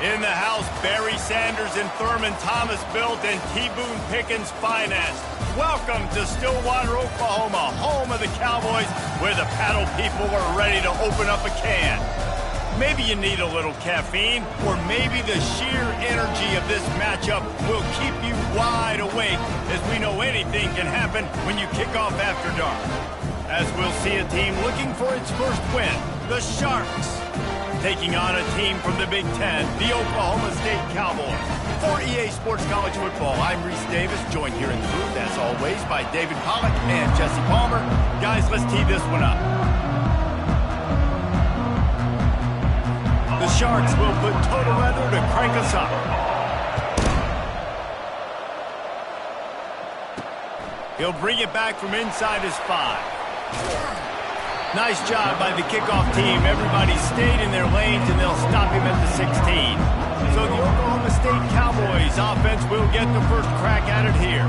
In the house, Barry Sanders and Thurman Thomas built and T. Boone Pickens financed. Welcome to Stillwater, Oklahoma, home of the Cowboys, where the paddle people are ready to open up a can. Maybe you need a little caffeine, or maybe the sheer energy of this matchup will keep you wide awake, as we know anything can happen when you kick off after dark. As we'll see a team looking for its first win, the Sharks, taking on a team from the Big Ten, the Oklahoma State Cowboys. For EA Sports College Football, I'm Reese Davis, joined here in the booth, as always, by David Pollack and Jesse Palmer. Guys, let's tee this one up. The Sharks will put total weather to crank us up. He'll bring it back from inside his 5. Nice job by the kickoff team. Everybody stayed in their lanes, and they'll stop him at the 16. So the Oklahoma State Cowboys offense will get the first crack at it here.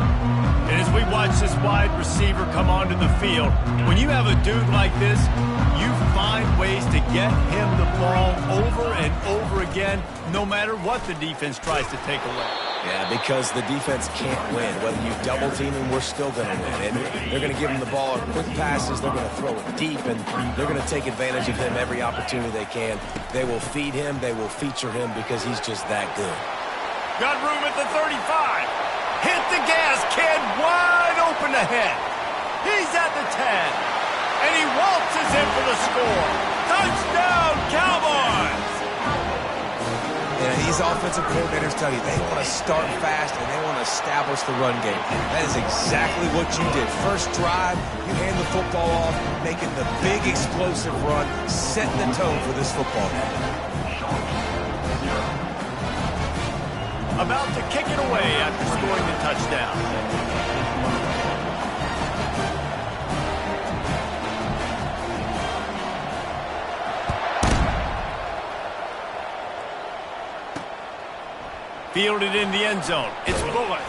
And as we watch this wide receiver come onto the field, when you have a dude like this, you find ways to get him the ball over and over again, no matter what the defense tries to take away. Yeah, because the defense can't win. Whether you double team him, we're still going to win. And they're going to give him the ball in quick passes. They're going to throw it deep, and they're going to take advantage of him every opportunity they can. They will feed him. They will feature him because he's just that good. Got room at the 35. Hit the gas, kid. Wide open ahead. He's at the 10. And he waltzes in for the score. Touchdown, Cowboys! And these offensive coordinators tell you they want to start fast and they want to establish the run game. That is exactly what you did. First drive, you hand the football off, making the big explosive run, setting the tone for this football game. About to kick it away after scoring the touchdown. Fielded in the end zone. It's Bullock.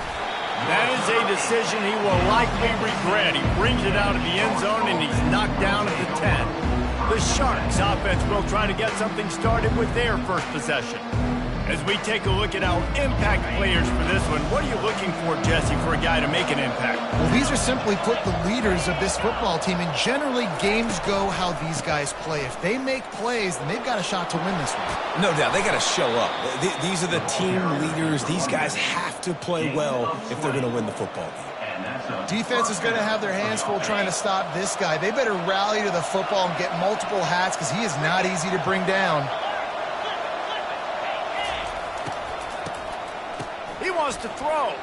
That is a decision he will likely regret. He brings it out of the end zone, and he's knocked down at the 10. The Sharks offense will try to get something started with their first possession. As we take a look at our impact players for this one, what are you looking for, Jesse, for a guy to make an impact? Well, these are simply put the leaders of this football team, and generally games go how these guys play. If they make plays, then they've got a shot to win this one. No doubt, they got to show up. These are the team leaders. These guys have to play well if they're going to win the football game. Defense is going to have their hands full trying to stop this guy. They better rally to the football and get multiple hats because he is not easy to bring down. He wants to throw.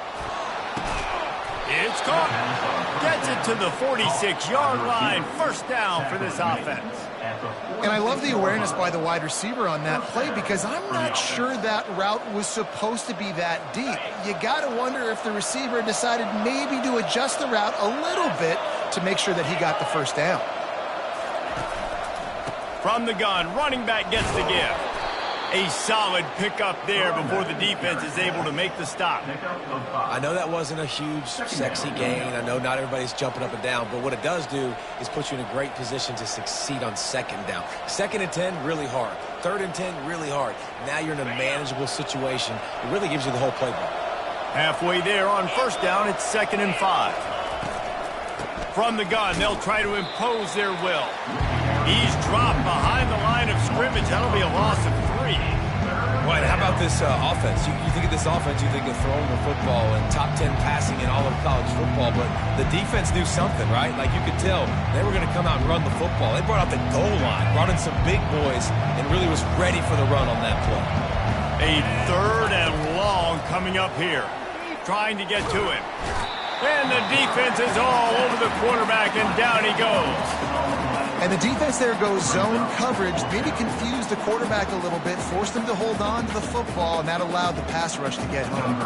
It's caught. Gets it to the 46-yard line. First down for this offense. And I love the awareness by the wide receiver on that play because I'm not sure that route was supposed to be that deep. You got to wonder if the receiver decided maybe to adjust the route a little bit to make sure that he got the first down. From the gun, running back gets the give. A solid pickup there before the defense is able to make the stop. I know that wasn't a huge, sexy gain. I know not everybody's jumping up and down, but what it does do is put you in a great position to succeed on second down. 2nd and 10, really hard. 3rd and 10, really hard. Now you're in a manageable situation. It really gives you the whole playbook. Halfway there on first down, it's 2nd and 5. From the gun, they'll try to impose their will. He's dropped behind the line of scrimmage. That'll be a loss of 3. Right, how about this offense? You think of this offense, you think of throwing the football and top 10 passing in all of college football, but the defense knew something, right? Like you could tell they were going to come out and run the football. They brought out the goal line, brought in some big boys, and really was ready for the run on that play. A 3rd and long coming up here. Trying to get to him. And the defense is all over the quarterback, and down he goes. And the defense there goes zone coverage, maybe confused the quarterback a little bit, forced him to hold on to the football, and that allowed the pass rush to get home.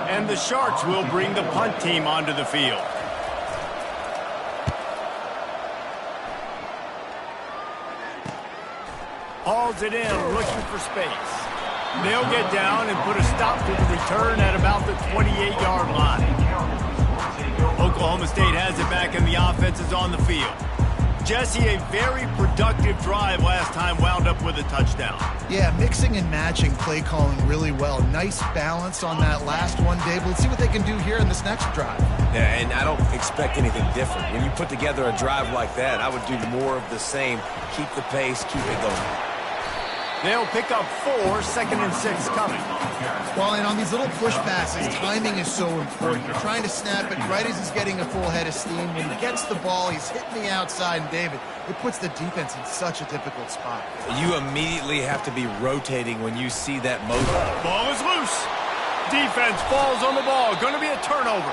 And the Sharks will bring the punt team onto the field. Hauls it in, looking for space. They'll get down and put a stop to the return at about the 28-yard line. Oklahoma State has it back, and the offense is on the field. Jesse, a very productive drive last time wound up with a touchdown. Yeah, mixing and matching play calling really well. Nice balance on that last one, Dave. Let's see what they can do here in this next drive. Yeah, and I don't expect anything different. When you put together a drive like that, I would do more of the same. Keep the pace, keep it going. They'll pick up 4, 2nd and 6 coming. Well, and on these little push passes, timing is so important. You're trying to snap it right as he's getting a full head of steam. When he gets the ball, he's hitting the outside, and David, it puts the defense in such a difficult spot. You immediately have to be rotating when you see that motion. Ball is loose. Defense falls on the ball. Going to be a turnover.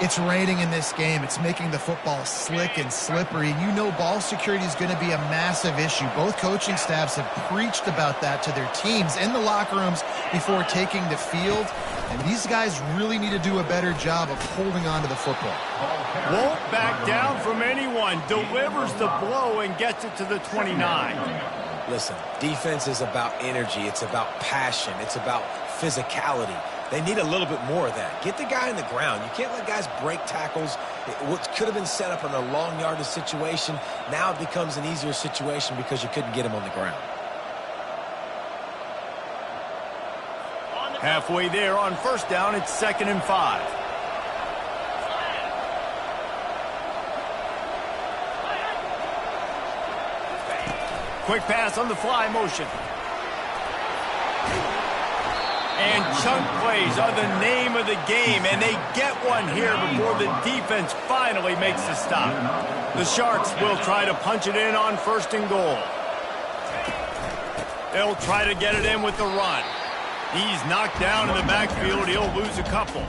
It's raining in this game. It's making the football slick and slippery. You know ball security is going to be a massive issue. Both coaching staffs have preached about that to their teams in the locker rooms before taking the field. And these guys really need to do a better job of holding on to the football. Won't back down from anyone. Delivers the blow and gets it to the 29. Listen, defense is about energy. It's about passion. It's about physicality. They need a little bit more of that. Get the guy in the ground. You can't let guys break tackles. What could have been set up in a long yardage situation, now it becomes an easier situation because you couldn't get him on the ground. Halfway there on 1st down, it's 2nd and 5. Quick pass on the fly motion. And chunk plays are the name of the game, and they get one here before the defense finally makes the stop. The Sharks will try to punch it in on 1st and goal. They'll try to get it in with the run. He's knocked down in the backfield. He'll lose a couple.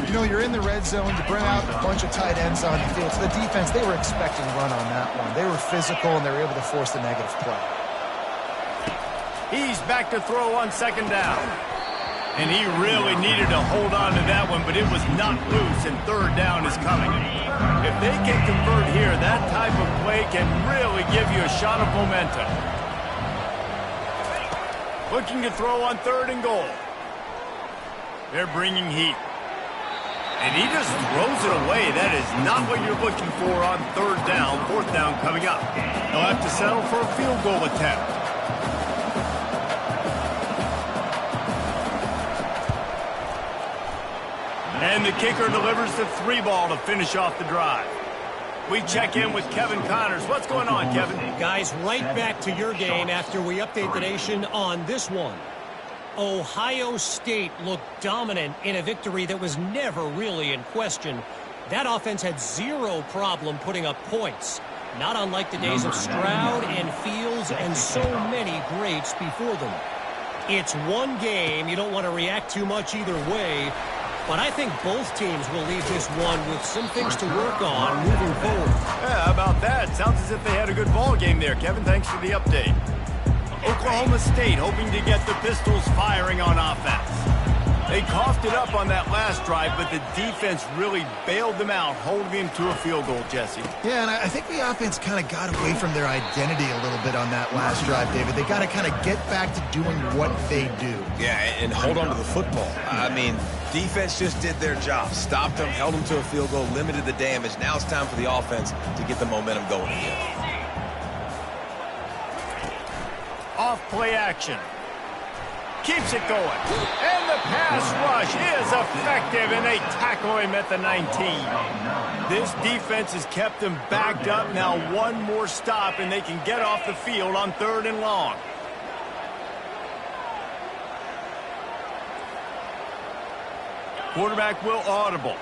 You know, you're in the red zone. You bring out a bunch of tight ends on the field. So the defense, they were expecting a run on that one. They were physical, and they were able to force the negative play. He's back to throw on 2nd down. And he really needed to hold on to that one, but it was not loose, and 3rd down is coming. If they can convert here, that type of play can really give you a shot of momentum. Looking to throw on 3rd and goal. They're bringing heat. And he just throws it away. That is not what you're looking for on 3rd down. 4th down coming up. They'll have to settle for a field goal attempt. And the kicker delivers the 3 ball to finish off the drive. We check in with Kevin Connors. What's going on, Kevin? Guys, right back to your game after we update the nation on this one. Ohio State looked dominant in a victory that was never really in question. That offense had zero problem putting up points. Not unlike the days of Stroud and Fields and so many greats before them. It's one game. You don't want to react too much either way. But I think both teams will leave this one with some things to work on moving forward. Yeah, how about that? Sounds as if they had a good ball game there, Kevin. Thanks for the update. Oklahoma State hoping to get the Pistols firing on offense. They coughed it up on that last drive, but the defense really bailed them out, holding them to a field goal, Jesse. Yeah, and I think the offense kind of got away from their identity a little bit on that last drive, David. They got to kind of get back to doing what they do. Yeah, and hold on to the football. I mean, defense just did their job. Stopped them, held them to a field goal, limited the damage. Now it's time for the offense to get the momentum going again. Off play action. Keeps it going. And the pass rush is effective, and they tackle him at the 19. This defense has kept them backed up. Now one more stop, and they can get off the field on 3rd and long. Quarterback will audible.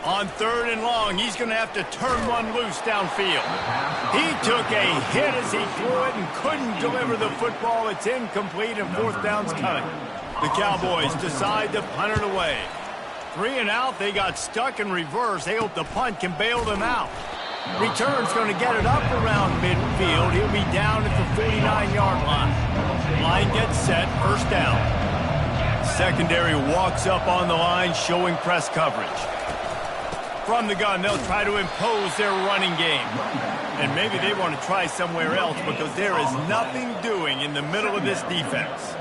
On 3rd and long, he's going to have to turn one loose downfield. He took a hit as he threw it and couldn't deliver the football. It's incomplete, and 4th down's coming. The Cowboys decide to punt it away. 3 and out, they got stuck in reverse. They hope the punt can bail them out. Return's going to get it up around midfield. He'll be down at the 49-yard line. Line gets set, 1st down. Secondary walks up on the line, showing press coverage. From the gun, they'll try to impose their running game. And maybe they want to try somewhere else because there is nothing doing in the middle of this defense.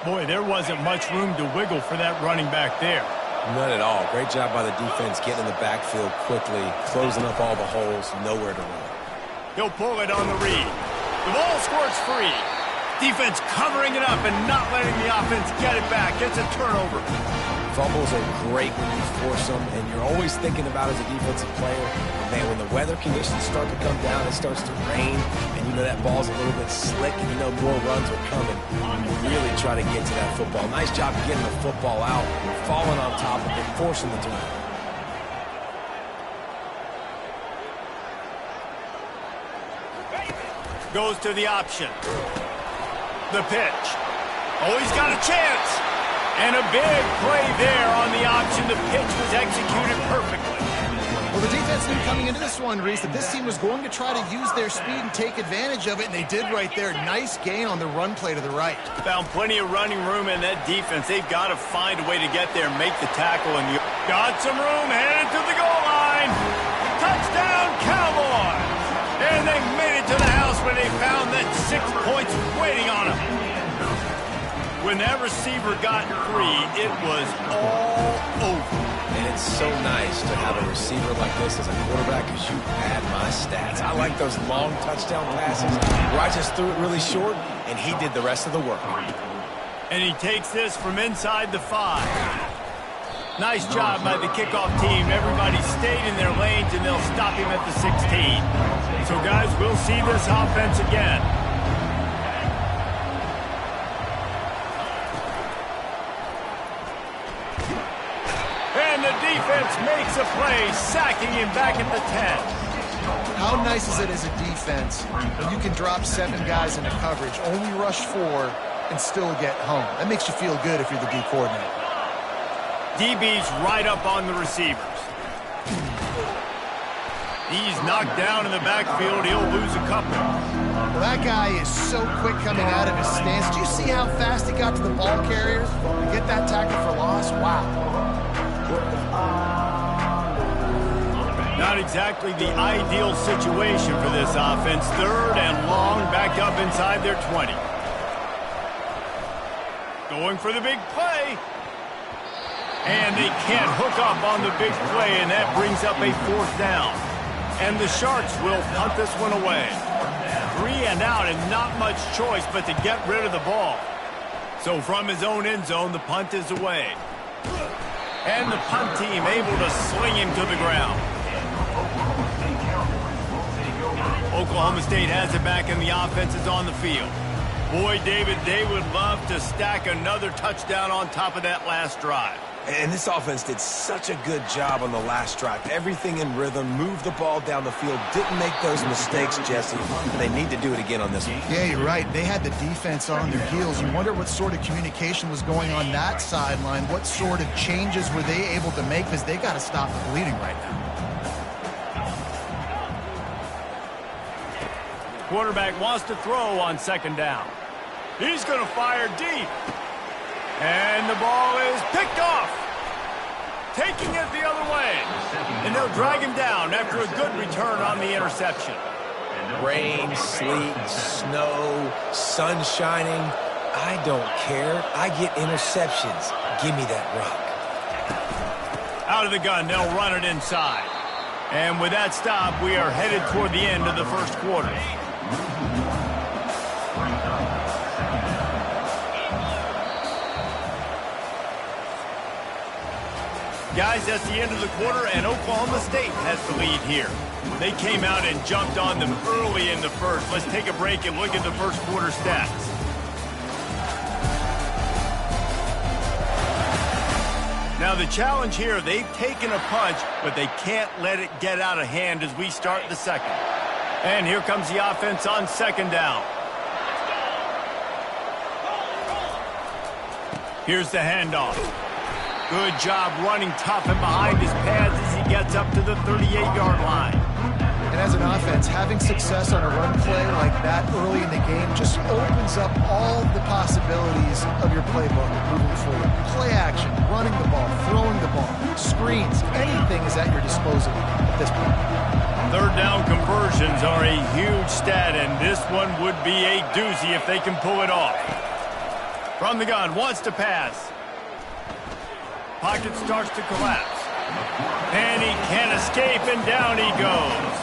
Boy, there wasn't much room to wiggle for that running back there. None at all. Great job by the defense getting in the backfield quickly, closing up all the holes, nowhere to run. He'll pull it on the read. The ball squirts free. Defense covering it up and not letting the offense get it back. Gets a turnover. Fumbles are great when you force them, and you're always thinking about as a defensive player, man, when the weather conditions start to come down, it starts to rain, and you know that ball's a little bit slick, and you know more runs are coming. You really try to get to that football. Nice job getting the football out, falling on top of it, forcing the turnover. Goes to the option. The pitch. Oh, he's got a chance. And a big play there on the option. The pitch was executed perfectly. Well, the defense knew coming into this one, Reese, that this team was going to try to use their speed and take advantage of it, and they did right there. Nice gain on the run play to the right. Found plenty of running room in that defense. They've got to find a way to get there, make the tackle, and you got some room headed to the goal line. Touchdown, Cowboys! And they made it to the house where they found that 6 points waiting on them. When that receiver got free, it was all over. And it's so nice to have a receiver like this as a quarterback because you pad my stats. I like those long touchdown passes where I just threw it really short, and he did the rest of the work. And he takes this from inside the 5. Nice job by the kickoff team. Everybody stayed in their lanes, and they'll stop him at the 16. So, guys, we'll see this offense again. And the defense makes a play, sacking him back at the 10. How nice is it as a defense when you can drop 7 guys into coverage, only rush 4, and still get home? That makes you feel good if you're the D coordinator. DB's right up on the receivers. He's knocked down in the backfield. He'll lose a couple. Well, that guy is so quick coming out of his stance. Did you see how fast he got to the ball carriers? Get that tackle for loss? Wow. Not exactly the ideal situation for this offense. 3rd and long, back up inside their 20. Going for the big play. And they can't hook up on the big play, and that brings up a 4th down. And the Sharks will punt this one away. 3 and out, and not much choice but to get rid of the ball. So from his own end zone, the punt is away. And the punt team able to sling him to the ground. Oklahoma State has it back, and the offense is on the field. Boy, David, they would love to stack another touchdown on top of that last drive. And this offense did such a good job on the last drive. Everything in rhythm, moved the ball down the field, didn't make those mistakes, Jesse. And they need to do it again on this one. Yeah, you're right. They had the defense on their heels. You wonder what sort of communication was going on that sideline. What sort of changes were they able to make? Because they got to stop the bleeding right now. Quarterback wants to throw on 2nd down. He's going to fire deep. And the ball is picked off. Taking it the other way. And they'll drag him down after a good return on the interception. Rain, sleet, snow, sun shining. I don't care. I get interceptions. Give me that rock. Out of the gun, they'll run it inside. And with that stop, we are headed toward the end of the first quarter. Guys, that's the end of the quarter, and Oklahoma State has the lead here. They came out and jumped on them early in the first. Let's take a break and look at the first quarter stats. Now, the challenge here, they've taken a punch, but they can't let it get out of hand as we start the second. And here comes the offense on 2nd down. Here's the handoff. Good job running tough and behind his pads as he gets up to the 38-yard line. And as an offense, having success on a run play like that early in the game just opens up all the possibilities of your playbook moving forward. Play action, running the ball, throwing the ball, screens, anything is at your disposal at this point. 3rd down conversions are a huge stat, and this one would be a doozy if they can pull it off. From the gun, wants to pass. Pocket starts to collapse. And he can't escape, and down he goes.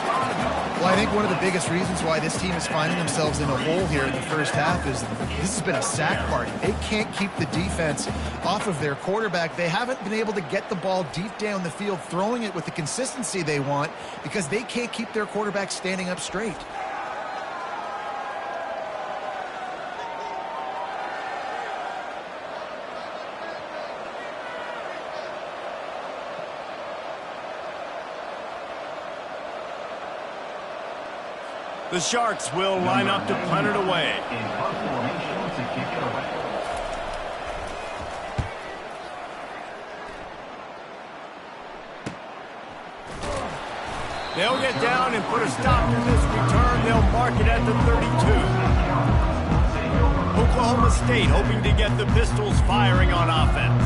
Well, I think one of the biggest reasons why this team is finding themselves in a hole here in the first half is this has been a sack party. They can't keep the defense off of their quarterback. They haven't been able to get the ball deep down the field, throwing it with the consistency they want because they can't keep their quarterback standing up straight. The Sharks will line up to punt it away. They'll get down and put a stop to this return. They'll mark it at the 32. Oklahoma State hoping to get the Pistols firing on offense.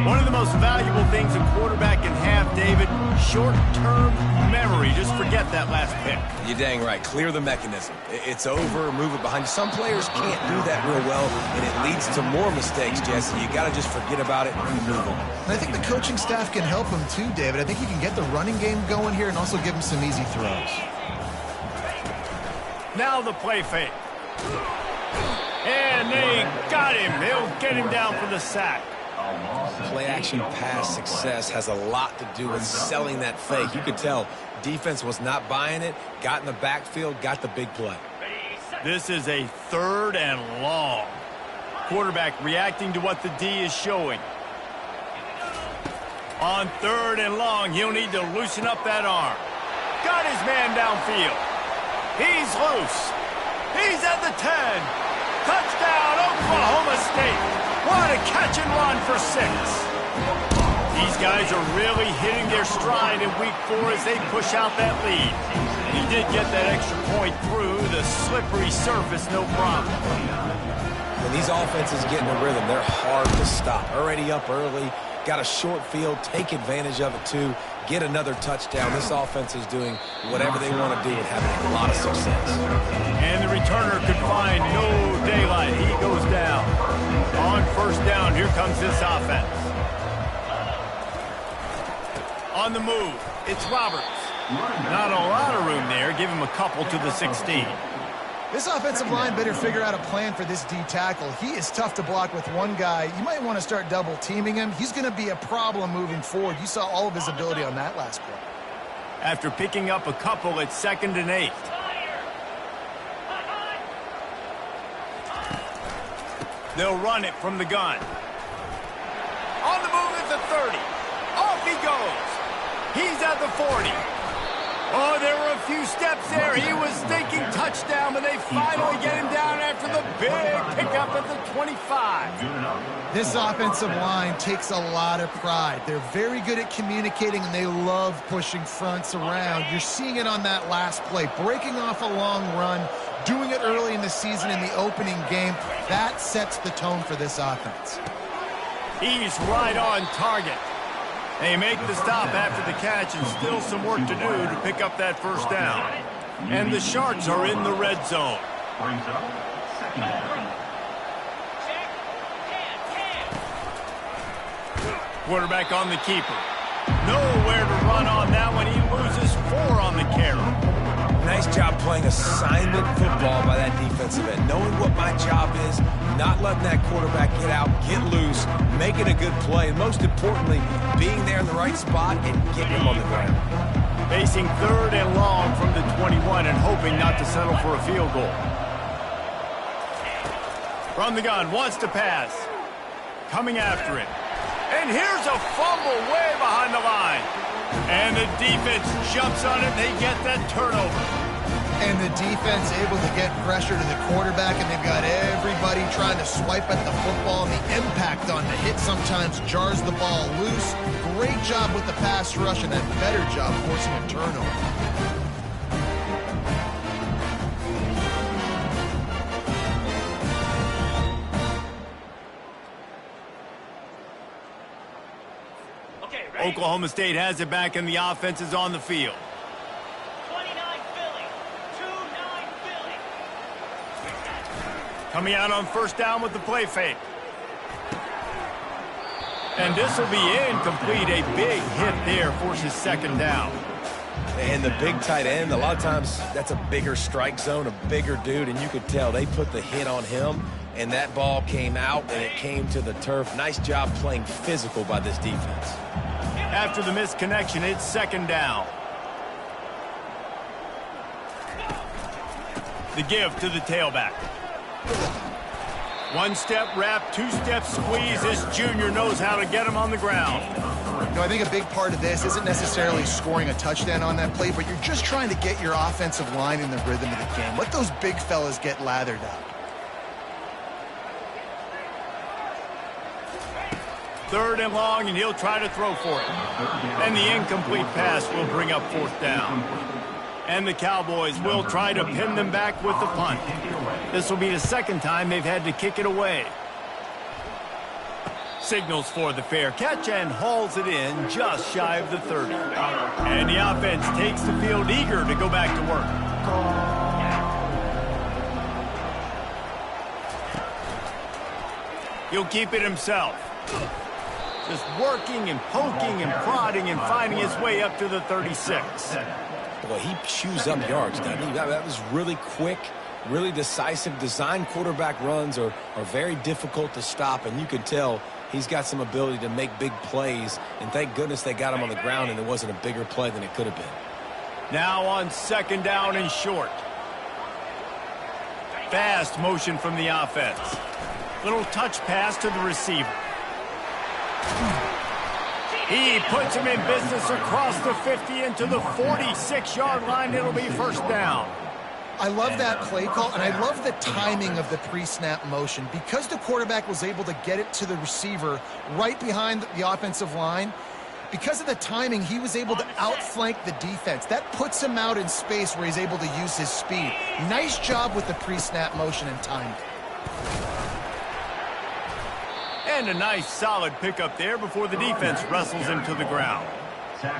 One of the most valuable things a quarterback can have, David, short-term memory. Just forget that last pick. You're dang right. Clear the mechanism. It's over, move it behind you. Some players can't do that real well, and it leads to more mistakes, Jesse. You got to just forget about it and move on. And I think the coaching staff can help him too, David. I think you can get the running game going here and also give him some easy throws. Now the play fake. And they got him. They'll get him down for the sack. Play-action pass success has a lot to do with selling that fake. You could tell defense was not buying it, got in the backfield, got the big play. This is a 3rd and long. Quarterback reacting to what the D is showing. On 3rd and long, he'll need to loosen up that arm. Got his man downfield. He's loose. He's at the 10. Touchdown, Oklahoma State. What a catch and run for 6. These guys are really hitting their stride in week 4 as they push out that lead. He did get that extra point through the slippery surface, no problem. When these offenses get in a rhythm, they're hard to stop. Already up early, got a short field, take advantage of it too, get another touchdown. This offense is doing whatever they want to do and having a lot of success. And the returner could find no daylight. He goes down. On 1st down, here comes this offense. On the move, it's Roberts. Not a lot of room there. Give him a couple to the 16. This offensive line better figure out a plan for this D tackle. He is tough to block with one guy. You might want to start double teaming him. He's going to be a problem moving forward. You saw all of his ability on that last play. After picking up a couple, it's 2nd and 8. They'll run it from the gun. On the move at the 30. Off he goes. He's at the 40. Oh, there were a few steps there. He was thinking touchdown, but they finally get him down after the big pickup at the 25. This offensive line takes a lot of pride. They're very good at communicating, and they love pushing fronts around. You're seeing it on that last play, breaking off a long run, doing it early in the season in the opening game. That sets the tone for this offense. He's right on target. They make the stop after the catch, and still some work to do to pick up that 1st down. And the Sharks are in the red zone. Quarterback on the keeper. Nowhere to run on that one. He loses 4 on the carry. Nice job playing assignment football by that defensive end. Knowing what my job is, not letting that quarterback get out, get loose, making a good play, and most importantly, being there in the right spot and getting him on the ground. Facing 3rd and long from the 21 and hoping not to settle for a field goal. From the gun, wants to pass. Coming after it. And here's a fumble way behind the line. And the defense jumps on it. They get that turnover. And the defense able to get pressure to the quarterback, and they've got everybody trying to swipe at the football. And the impact on the hit sometimes jars the ball loose. Great job with the pass rush, and a better job forcing a turnover. Oklahoma State has it back, and the offense is on the field. 29 Philly, 2-9 Philly. Coming out on 1st down with the play fake. And this will be incomplete. A big hit there forces second down. And the big tight end, a lot of times that's a bigger strike zone, a bigger dude, and you could tell they put the hit on him, and that ball came out, and it came to the turf. Nice job playing physical by this defense. After the missed connection, it's second down. The give to the tailback. One-step wrap, two-step squeeze. This junior knows how to get him on the ground. You know, I think a big part of this isn't necessarily scoring a touchdown on that play, but you're just trying to get your offensive line in the rhythm of the game. Let those big fellas get lathered up. Third and long, and he'll try to throw for it. And the incomplete pass will bring up fourth down. And the Cowboys will try to pin them back with the punt. This will be the second time they've had to kick it away. Signals for the fair catch and hauls it in just shy of the 30. And the offense takes the field eager to go back to work. He'll keep it himself. Just working and poking and prodding and finding his way up to the 36. Boy, he chews up yards, doesn't he? That was really quick, really decisive. Design quarterback runs are very difficult to stop, and you can tell he's got some ability to make big plays, and thank goodness they got him on the ground and it wasn't a bigger play than it could have been. Now on second down and short. Fast motion from the offense. Little touch pass to the receiver. He puts him in business across the 50 into the 46-yard line. It'll be first down. I love that play call, and I love the timing of the pre-snap motion. Because the quarterback was able to get it to the receiver right behind the offensive line, because of the timing, he was able to outflank the defense. That puts him out in space where he's able to use his speed. Nice job with the pre-snap motion and timing. And a nice solid pickup there before the defense wrestles him to the ground.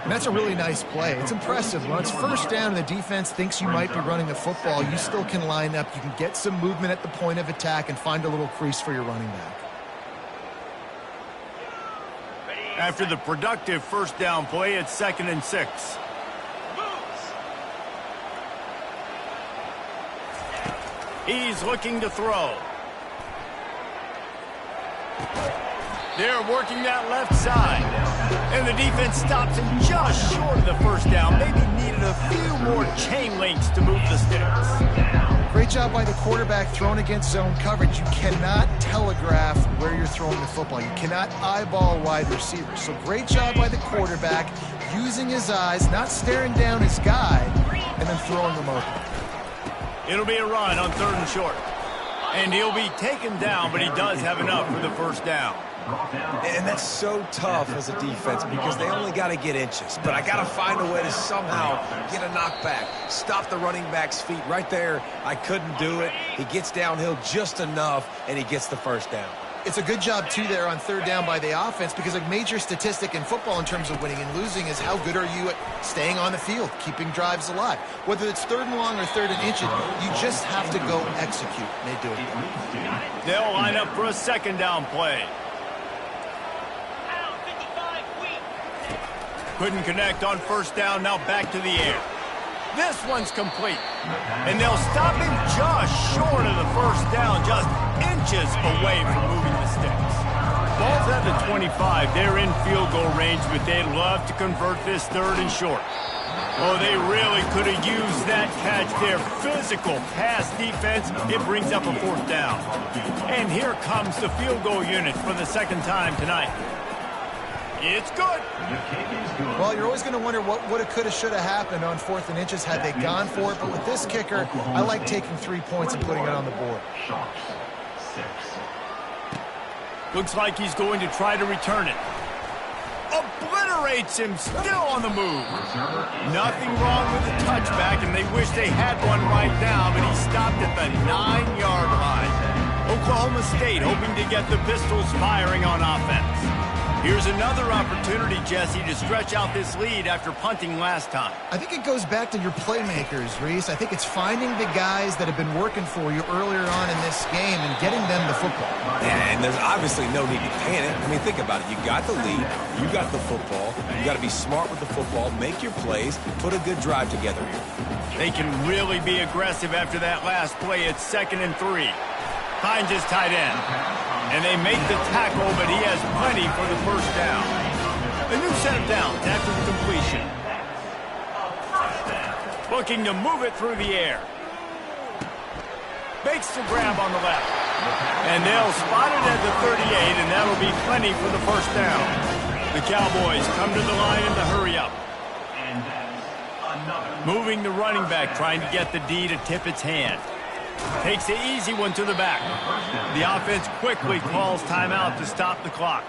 And that's a really nice play. It's impressive. When it's first down and the defense thinks you might be running the football, you still can line up. You can get some movement at the point of attack and find a little crease for your running back. After the productive first down play, it's 2nd and 6. He's looking to throw. They're working that left side. And the defense stops him just short of the first down. Maybe needed a few more chain links to move the sticks. Great job by the quarterback thrown against zone coverage. You cannot telegraph where you're throwing the football. You cannot eyeball wide receivers. So great job by the quarterback using his eyes, not staring down his guy, and then throwing them open. It'll be a run on 3rd and short. And he'll be taken down, but he does have enough for the first down. And that's so tough as a defense because they only got to get inches. But I got to find a way to somehow get a knockback, stop the running back's feet. Right there, I couldn't do it. He gets downhill just enough, and he gets the first down. It's a good job, too, there on 3rd down by the offense because a major statistic in football in terms of winning and losing is how good are you at staying on the field, keeping drives alive. Whether it's 3rd and long or 3rd and inches, you just have to go execute. And they do it. They'll line up for a 2nd down play. Couldn't connect on first down, now back to the air. This one's complete. And they'll stop him just short of the first down, just inches away from moving the sticks. Ball's at the 25. They're in field goal range, but they'd love to convert this 3rd and short. Oh, they really could have used that catch there. Physical pass defense. It brings up a 4th down. And here comes the field goal unit for the 2nd time tonight. It's good. Well, you're always going to wonder what woulda, coulda, shoulda happened on 4th and inches had they gone for it. But with this kicker, I like taking 3 points and putting it on the board. Looks like he's going to try to return it. Obliterates him, still on the move. Nothing wrong with the touchback, and they wish they had one right now, but he stopped at the 9-yard line. Oklahoma State hoping to get the Pistols firing on offense. Here's another opportunity, Jesse, to stretch out this lead after punting last time. I think it goes back to your playmakers, Reese. I think it's finding the guys that have been working for you earlier on in this game and getting them the football. And there's obviously no need to panic. I mean, think about it. You got the lead. You got the football. You got to be smart with the football, make your plays, put a good drive together here. They can really be aggressive after that last play. It's 2nd and 3. Hines is tight end. And they make the tackle, but he has plenty for the first down. A new set of downs after the completion. Looking to move it through the air. Makes the grab on the left. And they'll spot it at the 38, and that'll be plenty for the first down. The Cowboys come to the line in the hurry up. Moving the running back, trying to get the D to tip its hand. Takes the easy one to the back. The offense quickly calls timeout to stop the clock.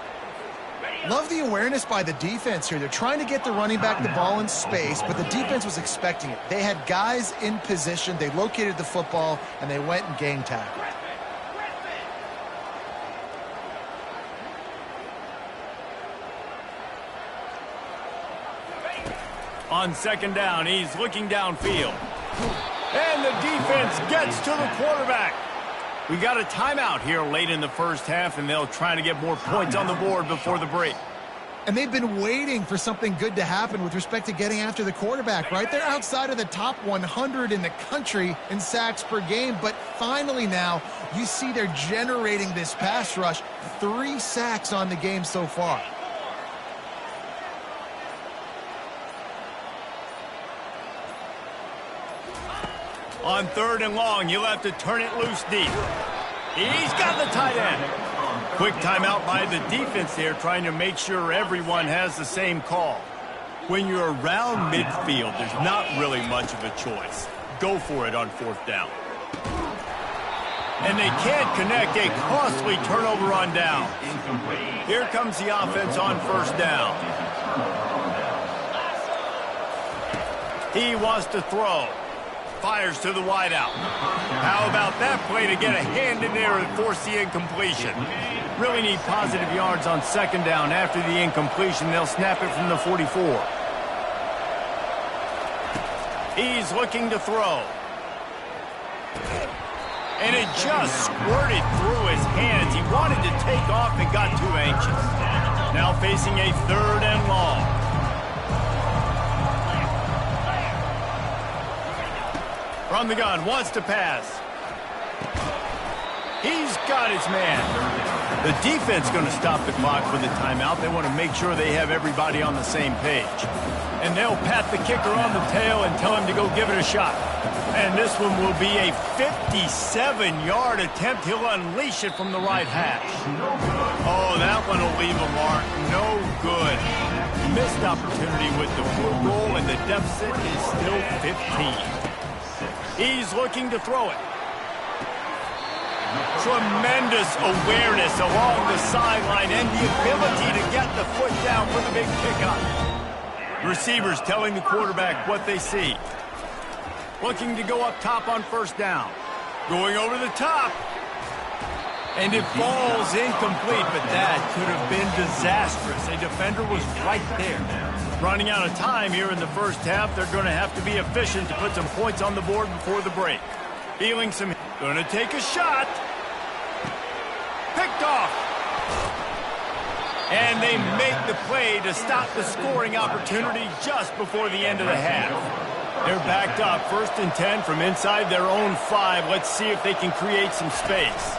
Love the awareness by the defense here. They're trying to get the running back the ball in space, but the defense was expecting it. They had guys in position. They located the football, and they went and gang tackled. On 2nd down, he's looking downfield. And the defense gets to the quarterback. We got a timeout here late in the first half, and they'll try to get more points on the board before the break. And they've been waiting for something good to happen with respect to getting after the quarterback, right? They're outside of the top 100 in the country in sacks per game, but finally now you see they're generating this pass rush. 3 sacks on the game so far. On 3rd and long, you'll have to turn it loose deep. He's got the tight end. Quick timeout by the defense there, trying to make sure everyone has the same call. When you're around midfield, there's not really much of a choice. Go for it on 4th down. And they can't connect. A costly turnover on down. Here comes the offense on 1st down. He wants to throw. Fires to the wideout. How about that play to get a hand in there and force the incompletion? Really need positive yards on 2nd down. After the incompletion, they'll snap it from the 44. He's looking to throw. And it just squirted through his hands. He wanted to take off and got too anxious. Now facing a 3rd and long. From the gun, wants to pass. He's got his man. The defense going to stop the clock for the timeout. They want to make sure they have everybody on the same page. And they'll pat the kicker on the tail and tell him to go give it a shot. And this one will be a 57-yard attempt. He'll unleash it from the right hash. Oh, that one will leave a mark. No good. Missed opportunity with the field goal, and the deficit is still 15. He's looking to throw it. Tremendous awareness along the sideline and the ability to get the foot down for the big pickup. Receivers telling the quarterback what they see. Looking to go up top on 1st down. Going over the top. And it falls incomplete, but that could have been disastrous. A defender was right there. Running out of time here in the first half, they're going to have to be efficient to put some points on the board before the break. Feeling some... Going to take a shot. Picked off. And they make the play to stop the scoring opportunity just before the end of the half. They're backed up, 1st and 10 from inside their own 5. Let's see if they can create some space.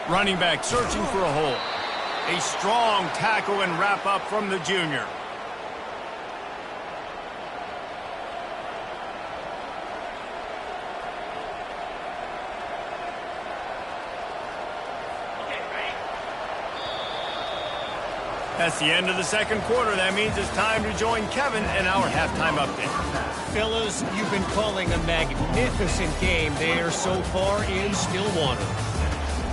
Running back searching for a hole. A strong tackle and wrap up from the junior. That's the end of the 2nd quarter. That means it's time to join Kevin in our halftime update. Fellas, you've been calling a magnificent game there so far in Stillwater.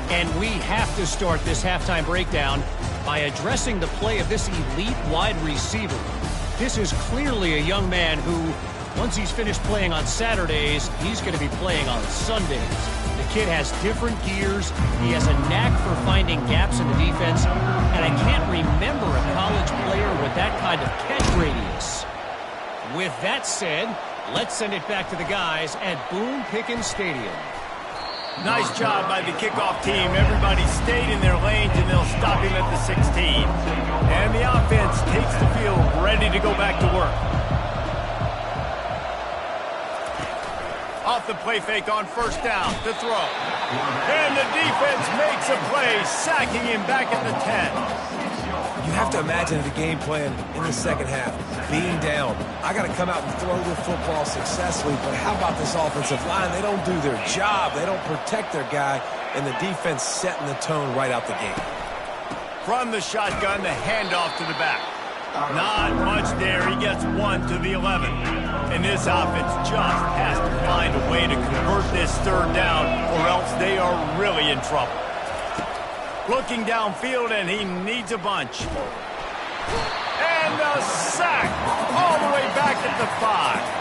And we have to start this halftime breakdown by addressing the play of this elite wide receiver. This is clearly a young man who, once he's finished playing on Saturdays, he's going to be playing on Sundays. The kid has different gears. He has a knack for finding gaps in the defense. And I can't remember a college player with that kind of catch radius. With that said, let's send it back to the guys at Boone Pickens Stadium. Nice job by the kickoff team. Everybody stayed in their lanes, and they'll stop him at the 16. And the offense takes the field, ready to go back to work. Off the play fake on first down to throw. And the defense makes a play, sacking him back at the 10. You have to imagine the game plan in the second half. Being down, I got to come out and throw the football successfully, but how about this offensive line? They don't do their job. They don't protect their guy, and the defense setting the tone right out the gate. From the shotgun, the handoff to the back. Not much there. He gets 1 to the 11. And this offense just has to find a way to convert this third down, or else they are really in trouble. Looking downfield, and he needs a bunch. And a sack all the way back at the 5.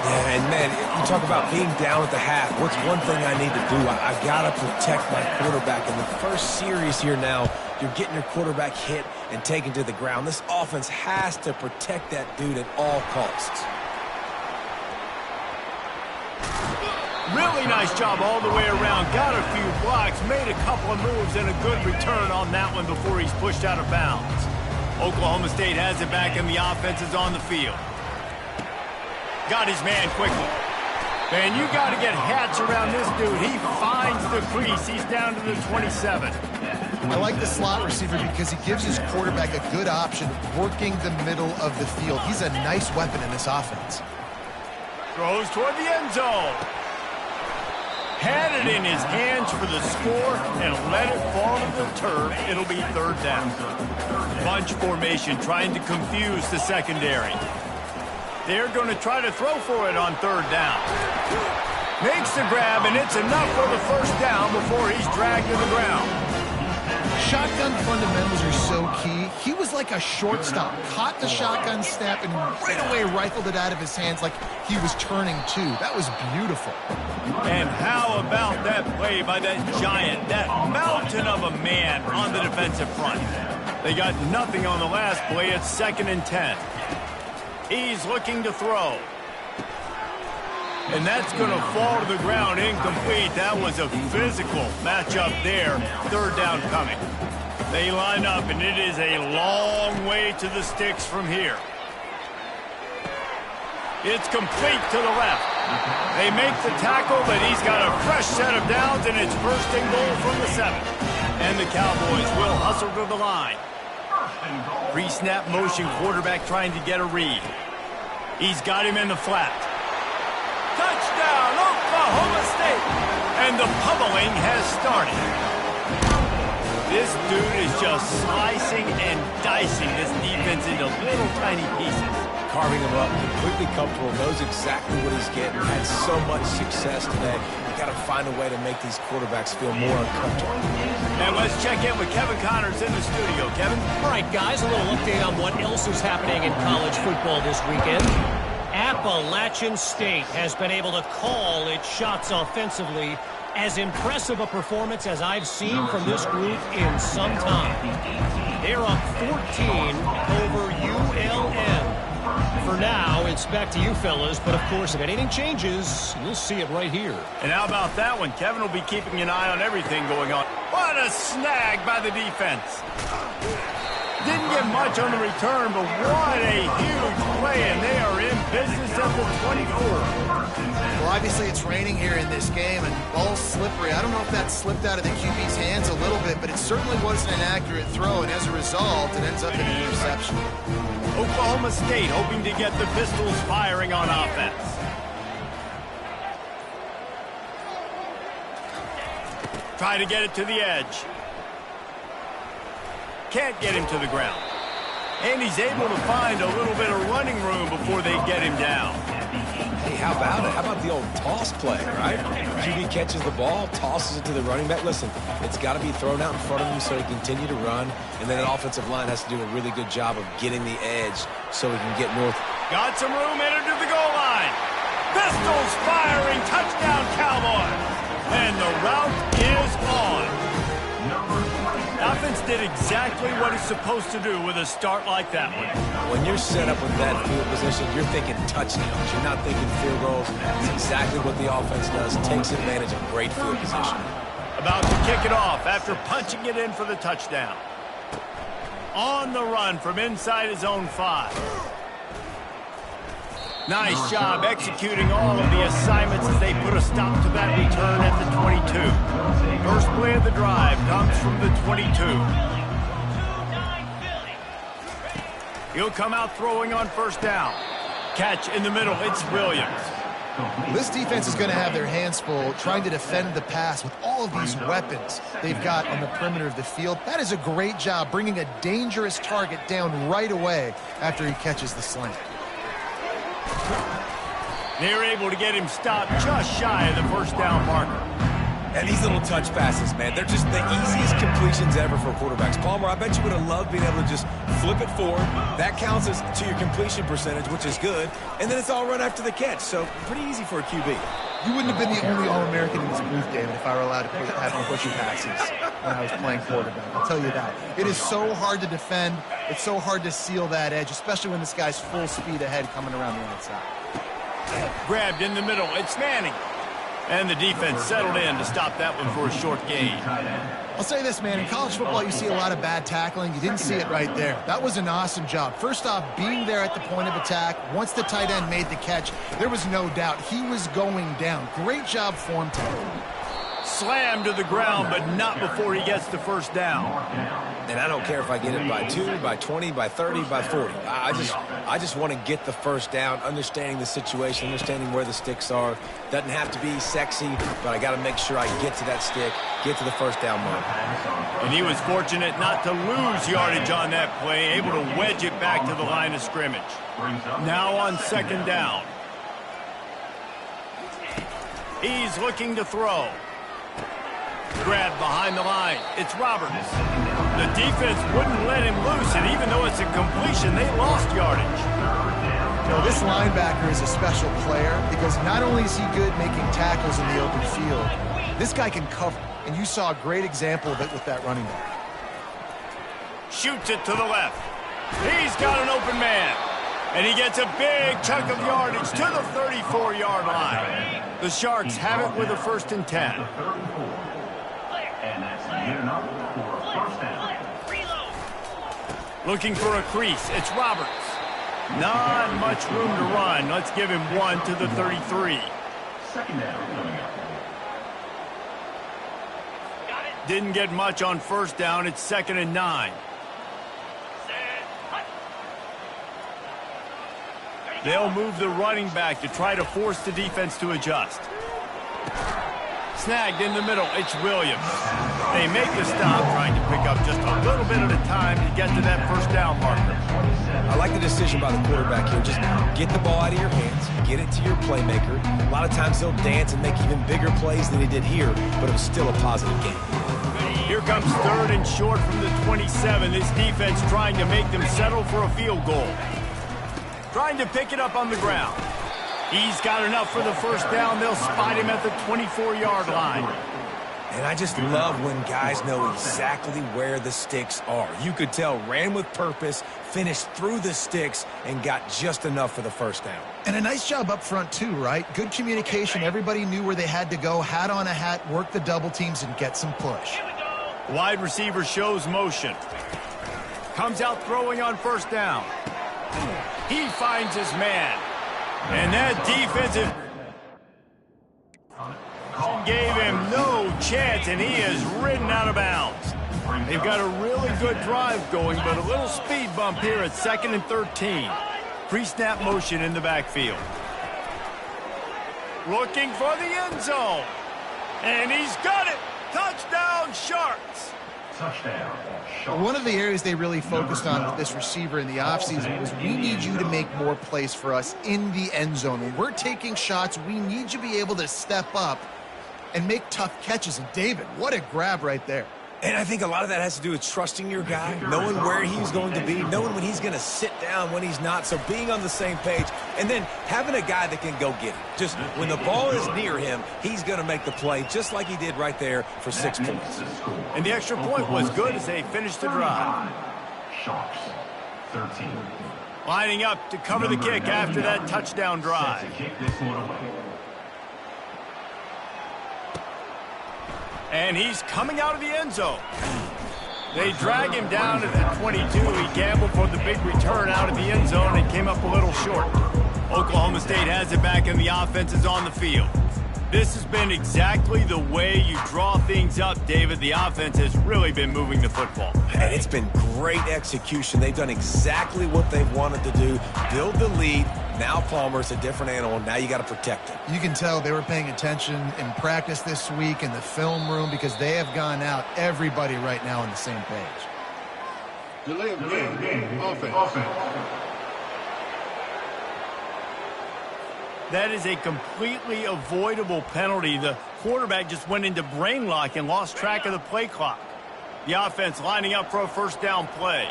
Yeah, and man, you talk about being down at the half. What's one thing I need to do? I got to protect my quarterback. In the first series here now, you're getting your quarterback hit and taken to the ground. This offense has to protect that dude at all costs. Really nice job all the way around. Got a few blocks, made a couple of moves, and a good return on that one before he's pushed out of bounds. Oklahoma State has it back, and the offense is on the field. Got his man quickly. And you got to get hats around this dude. He finds the crease. He's down to the 27. I like the slot receiver because he gives his quarterback a good option working the middle of the field. He's a nice weapon in this offense. Throws toward the end zone. Had it in his hands for the score and let it fall to the turf. It'll be third down. Bunch formation trying to confuse the secondary. They're going to try to throw for it on third down. Makes the grab, and it's enough for the first down before he's dragged to the ground. Shotgun fundamentals are so key. He was like a shortstop. Caught the shotgun snap and right away rifled it out of his hands like he was turning two. That was beautiful. And how about that play by that giant, that mountain of a man on the defensive front? They got nothing on the last play. It's 2nd and 10. He's looking to throw. And that's going to fall to the ground incomplete. That was a physical matchup there. Third down coming. They line up, and it is a long way to the sticks from here. It's complete to the left. They make the tackle, but he's got a fresh set of downs, and it's 1st and goal from the 7. And the Cowboys will hustle to the line. Pre-snap motion, quarterback trying to get a read. He's got him in the flat. Touchdown, Oklahoma State! And the pummeling has started. This dude is just slicing and dicing this defense into little tiny pieces. Carving him up, completely comfortable, knows exactly what he's getting. Had so much success today. You got to find a way to make these quarterbacks feel more uncomfortable. And let's check in with Kevin Connors in the studio. Kevin? All right, guys, a little update on what else is happening in college football this weekend. Appalachian State has been able to call its shots offensively. As impressive a performance as I've seen from this group in some time. They're up 14 over ULM. For now, it's back to you fellas, but of course, if anything changes, you'll see it right here. And how about that one? Kevin will be keeping an eye on everything going on. What a snag by the defense. Didn't get much on the return, but what a huge play, and they are in business at the 24. Well, obviously it's raining here in this game, and ball's slippery. I don't know if that slipped out of the QB's hands a little bit, but it certainly wasn't an accurate throw, and as a result, it ends up in an interception. Oklahoma State hoping to get the Pistols firing on offense. Try to get it to the edge. Can't get him to the ground. And he's able to find a little bit of running room before they get him down. Hey, how about it? How about the old toss play, right? QB catches the ball, tosses it to the running back. Listen, it's got to be thrown out in front of him so he can continue to run. And then the offensive line has to do a really good job of getting the edge so he can get north. Got some room, entered to the goal line. Pistols firing, touchdown Cowboys. And the route is on. Offense did exactly what it's supposed to do with a start like that one. When you're set up with that field position, you're thinking touchdowns. You're not thinking field goals. It's exactly what the offense does. Takes advantage of great field position. About to kick it off after punching it in for the touchdown. On the run from inside his own 5. Nice job executing all of the assignments as they put a stop to that return at the 22. First play of the drive comes from the 22. He'll come out throwing on first down. Catch in the middle, it's Williams. This defense is going to have their hands full trying to defend the pass with all of these weapons they've got on the perimeter of the field. That is a great job bringing a dangerous target down right away after he catches the slant. They're able to get him stopped just shy of the first down marker. And these little touch passes, man, they're just the easiest completions ever for quarterbacks. Palmer, I bet you would have loved being able to just flip it forward. That counts as to your completion percentage, which is good. And then it's all run after the catch, so pretty easy for a QB. You wouldn't have been the only All-American in this booth, David, if I were allowed to have him pushing passes when I was playing quarterback. I'll tell you that. It is so hard to defend. It's so hard to seal that edge, especially when this guy's full speed ahead coming around the outside. Grabbed in the middle, it's Manning. And the defense settled in to stop that one for a short gain. I'll say this, man. In college football, you see a lot of bad tackling. You didn't see it right there. That was an awesome job. First off, being there at the point of attack. Once the tight end made the catch, there was no doubt he was going down. Great job form tackling. Slammed to the ground, but not before he gets the first down. And I don't care if I get it by 2, by 20, by 30, by 40. I just want to get the first down, understanding the situation, understanding where the sticks are. Doesn't have to be sexy, but I got to make sure I get to that stick, get to the first down mark. And he was fortunate not to lose yardage on that play, able to wedge it back to the line of scrimmage. Now on second down. He's looking to throw. Grabbed behind the line. It's Roberts. The defense wouldn't let him loose, and even though it's a completion, they lost yardage. You know, this linebacker is a special player because not only is he good making tackles in the open field, this guy can cover. And you saw a great example of it with that running back. Shoots it to the left. He's got an open man. And he gets a big chunk of yardage to the 34-yard line. The Sharks have it with a 1st and 10. Looking for a crease. It's Roberts. Not much room to run. Let's give him 1 to the 33. Didn't get much on first down. It's 2nd and 9. They'll move the running back to try to force the defense to adjust. Snagged in the middle, it's Williams. They make the stop, trying to pick up just a little bit at a time to get to that first down marker. I like the decision by the quarterback here. Just get the ball out of your hands, get it to your playmaker. A lot of times he'll dance and make even bigger plays than he did here, but it was still a positive game. Here comes 3rd and short from the 27. This defense trying to make them settle for a field goal. Trying to pick it up on the ground. He's got enough for the first down. They'll spot him at the 24-yard line. And I just love when guys know exactly where the sticks are. You could tell, ran with purpose, finished through the sticks, and got just enough for the first down. And a nice job up front, too, right? Good communication. Everybody knew where they had to go, hat on a hat, work the double teams, and get some push. Wide receiver shows motion. Comes out throwing on first down. He finds his man. And that defensive gave him no chance, and he is ridden out of bounds. They've got a really good drive going, but a little speed bump here at 2nd and 13. Pre-snap motion in the backfield. Looking for the end zone. And he's got it. Touchdown, Sharks. One of the areas they really focused on with this receiver in the offseason was we need you to make more plays for us in the end zone. When we're taking shots, we need you to be able to step up and make tough catches. And David, what a grab right there. And I think a lot of that has to do with trusting your guy, knowing where he's going to be, knowing when he's going to sit down, when he's not. So being on the same page, and then having a guy that can go get it. Just when the ball is near him, he's going to make the play, just like he did right there for 6 points. And the extra point was good as they finished the drive. Sharks, 13. Lining up to cover the kick after that touchdown drive. And he's coming out of the end zone. They drag him down to the 22. He gambled for the big return out of the end zone and came up a little short. Oklahoma State has it back and the offense is on the field. This has been exactly the way you draw things up, David. The offense has really been moving the football. And it's been great execution. They've done exactly what they've wanted to do. Build the lead. Now Palmer's a different animal. Now you got to protect him. You can tell they were paying attention in practice this week in the film room because they have gone out, everybody right now on the same page. Delay of game. Offense. That is a completely avoidable penalty. The quarterback just went into brain lock and lost track of the play clock. The offense lining up for a first down play.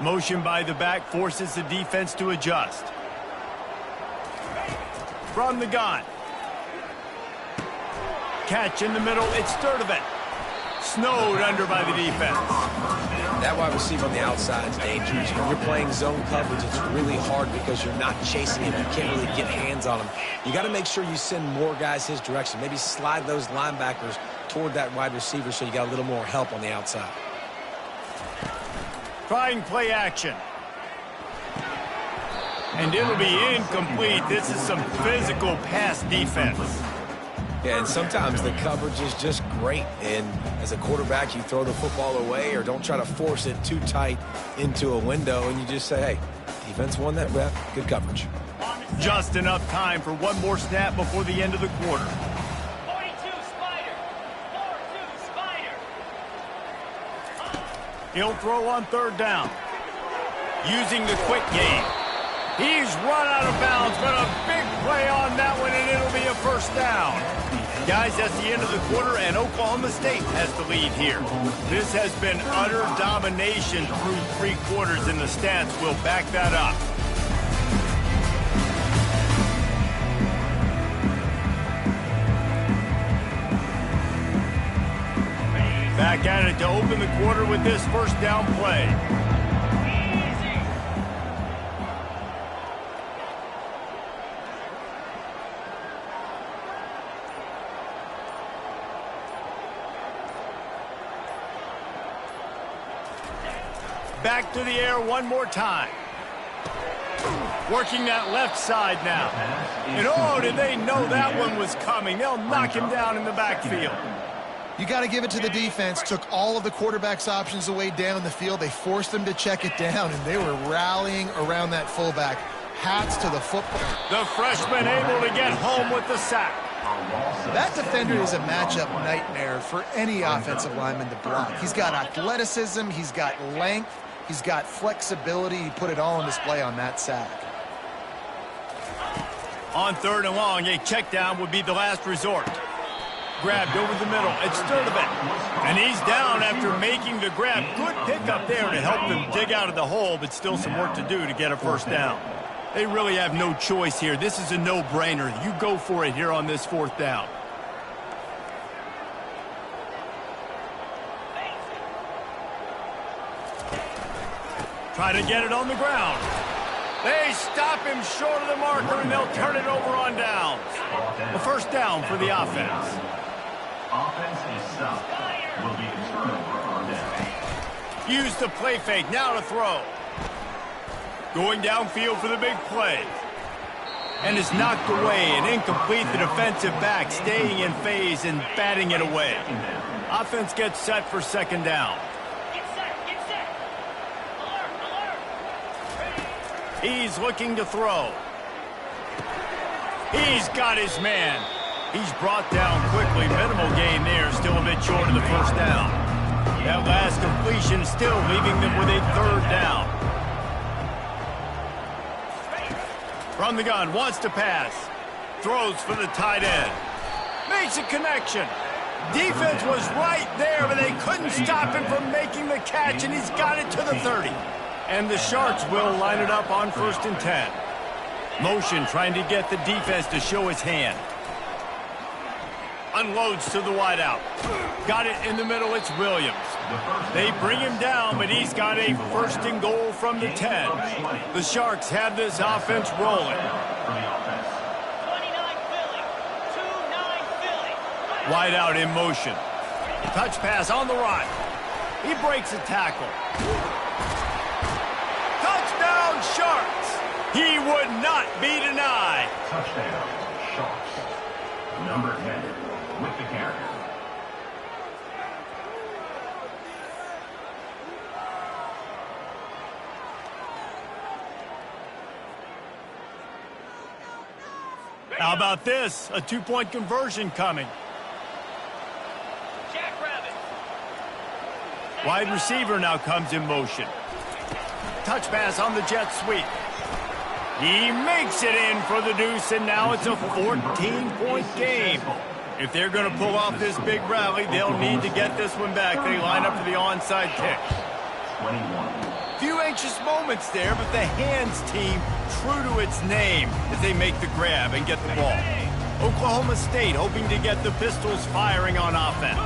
Motion by the back forces the defense to adjust. From the gun. Catch in the middle. It's Sturdivant. Snowed under by the defense. That wide receiver on the outside is dangerous. When you're playing zone coverage, it's really hard because you're not chasing him. You can't really get hands on him. You got to make sure you send more guys his direction. Maybe slide those linebackers toward that wide receiver so you got a little more help on the outside. Trying play action. And it'll be incomplete. This is some physical pass defense. Yeah, and sometimes the coverage is just great. And as a quarterback, you throw the football away or don't try to force it too tight into a window. And you just say, hey, defense won that rep. Good coverage. Just enough time for one more snap before the end of the quarter. 42 Spider. 4-2 Spider. He'll throw on third down. Using the quick game. He's run out of bounds, but a big play on that one, and it'll be a first down. Guys, that's the end of the quarter, and Oklahoma State has the lead here. This has been utter domination through 3 quarters, and the stats will back that up. Back at it to open the quarter with this first down play. Back to the air one more time. Working that left side now. And oh, did they know that one was coming. They'll knock him down in the backfield. You got to give it to the defense. Took all of the quarterback's options away down the field. They forced them to check it down, and they were rallying around that fullback. Hats to the football. The freshman able to get home with the sack. That defender is a matchup nightmare for any offensive lineman to block. He's got athleticism. He's got length. He's got flexibility. He put it all on display on that sack. On third and long, a check down would be the last resort. Grabbed over the middle. It's Sturdivant. And he's down after making the grab. Good pickup there to help them dig out of the hole, but still some work to do to get a first down. They really have no choice here. This is a no-brainer. You go for it here on this fourth down. Try to get it on the ground. They stop him short of the marker, and they'll turn it over on downs. A first down for the offense. Offense is stopped. Will be a turnover on down. Use the play fake. Now to throw. Going downfield for the big play. And is knocked away and incomplete. The defensive back staying in phase and batting it away. Offense gets set for second down. Get set. Alert. He's looking to throw. He's got his man. He's brought down quickly. Minimal gain there. Still a bit short of the first down. That last completion still leaving them with a third down. From the gun, wants to pass. Throws for the tight end. Makes a connection. Defense was right there, but they couldn't stop him from making the catch, and he's got it to the 30. And the Sharks will line it up on 1st and 10. Motion trying to get the defense to show his hand. Unloads to the wideout. Got it in the middle, it's Williams. They bring him down, but he's got a 1st and goal from the 10. The Sharks have this offense rolling. 29 Philly. 2-9 Philly. Wideout in motion. Touch pass on the right. He breaks a tackle. Touchdown, Sharks! He would not be denied. Touchdown, Sharks. Number 10 with the carry. How about this? A 2-point conversion coming. Jackrabbit. Wide receiver now comes in motion. Touch pass on the jet sweep. He makes it in for the deuce, and now it's a 14-point game. If they're going to pull off this big rally, they'll need to get this one back. They line up for the onside kick. 21. Few anxious moments there, but the hands team true to its name as they make the grab and get the ball. Oklahoma State hoping to get the Pistols firing on offense.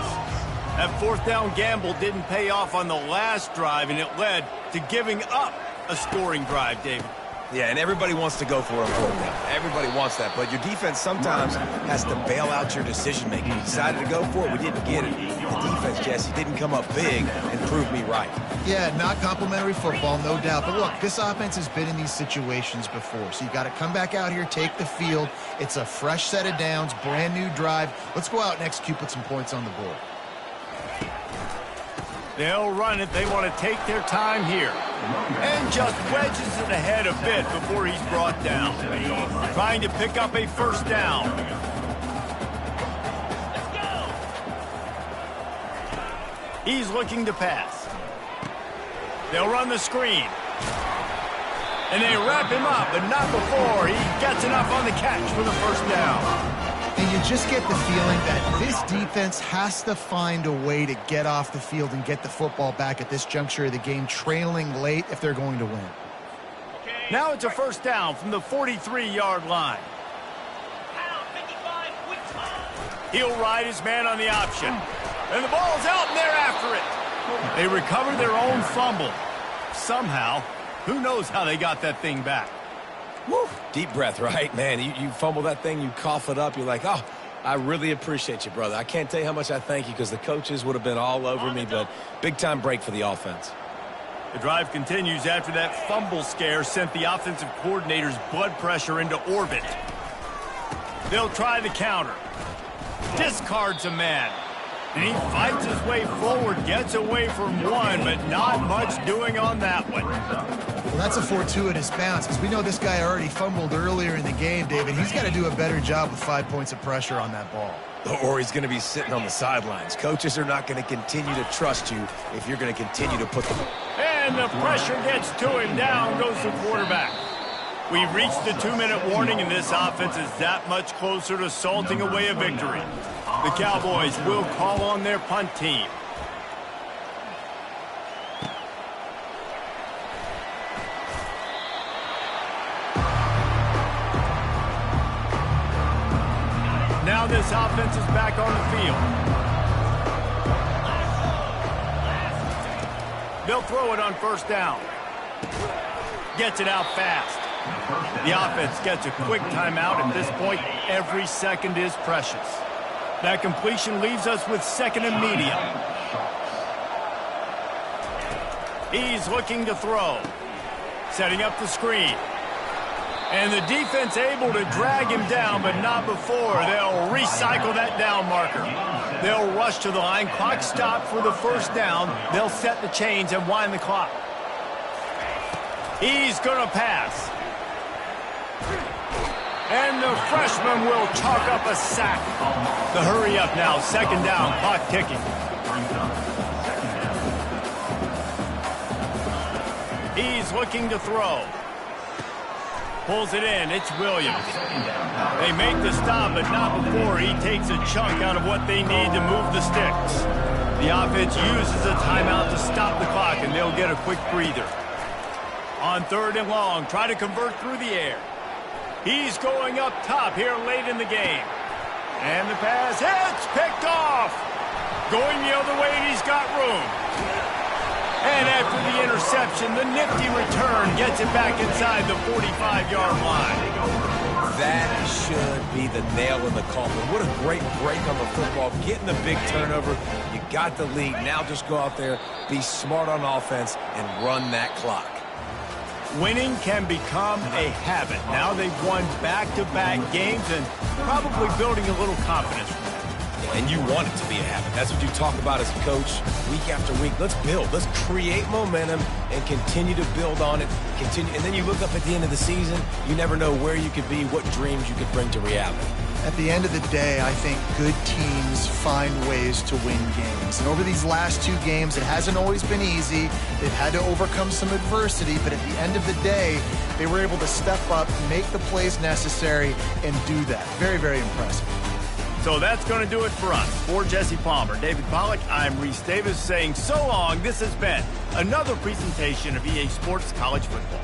That 4th down gamble didn't pay off on the last drive, and it led to giving up a scoring drive, David. Yeah, and everybody wants to go for a 4th down. Everybody wants that, but your defense sometimes has to bail out your decision-making. We decided to go for it, we didn't get it. The defense, Jesse, didn't come up big and prove me right. Yeah, not complimentary football, no doubt. But look, this offense has been in these situations before. So you got to come back out here, take the field. It's a fresh set of downs, brand new drive. Let's go out and execute, put some points on the board. They'll run it. They want to take their time here. And just wedges it ahead a bit before he's brought down. Trying to pick up a 1st down. Let's go. He's looking to pass. They'll run the screen. And they wrap him up, but not before he gets enough on the catch for the 1st down. And you just get the feeling that this defense has to find a way to get off the field and get the football back at this juncture of the game, trailing late if they're going to win. Now it's a 1st down from the 43-yard line. Pound 55 with time. He'll ride his man on the option. And the ball's out, and they're after it. They recover their own fumble. Somehow, who knows how they got that thing back. Woo. Deep breath, right? Man, you fumble that thing, you cough it up, you're like, oh, I really appreciate you, brother. I can't tell you how much I thank you because the coaches would have been all over me, but big-time break for the offense. The drive continues after that fumble scare sent the offensive coordinator's blood pressure into orbit. They'll try the counter. Discards a man. And he fights his way forward, gets away from one, but not much doing on that one. Well, that's a fortuitous bounce because we know this guy already fumbled earlier in the game, David. He's got to do a better job with 5 points of pressure on that ball. Or he's going to be sitting on the sidelines. Coaches are not going to continue to trust you if you're going to continue to put them. And the pressure gets to him. Down goes the quarterback. We've reached the 2-minute warning, and this offense is that much closer to salting away a victory. The Cowboys will call on their punt team. Now this offense is back on the field. They'll throw it on 1st down. Gets it out fast. The offense gets a quick timeout. At this point, every second is precious. That completion leaves us with 2nd and medium. He's looking to throw. Setting up the screen. And the defense able to drag him down, but not before. They'll recycle that down marker. They'll rush to the line. Clock stopped for the 1st down. They'll set the chains and wind the clock. He's going to pass. And the freshman will chalk up a sack. The hurry up now. 2nd down. Clock ticking. He's looking to throw. Pulls it in. It's Williams. They make the stop, but not before he takes a chunk out of what they need to move the sticks. The offense uses a timeout to stop the clock, and they'll get a quick breather. On 3rd and long, try to convert through the air. He's going up top here late in the game. And the pass hits, picked off. Going the other way, and he's got room. And after the interception, the nifty return gets it back inside the 45-yard line. That should be the nail in the coffin. What a great break on the football. Getting the big turnover. You got the lead. Now just go out there, be smart on offense, and run that clock. Winning can become a habit. Now they've won back-to-back games and probably building a little confidence from that. And you want it to be a habit. That's what you talk about as a coach week after week. Let's build. Let's create momentum and continue to build on it. Continue, and then you look up at the end of the season, you never know where you could be, what dreams you could bring to reality. At the end of the day, I think good teams find ways to win games. And over these last 2 games, it hasn't always been easy. They've had to overcome some adversity, but at the end of the day, they were able to step up, make the plays necessary, and do that. Very, very impressive. So that's going to do it for us. For Jesse Palmer, David Pollack, I'm Reese Davis saying so long. This has been another presentation of EA Sports College Football.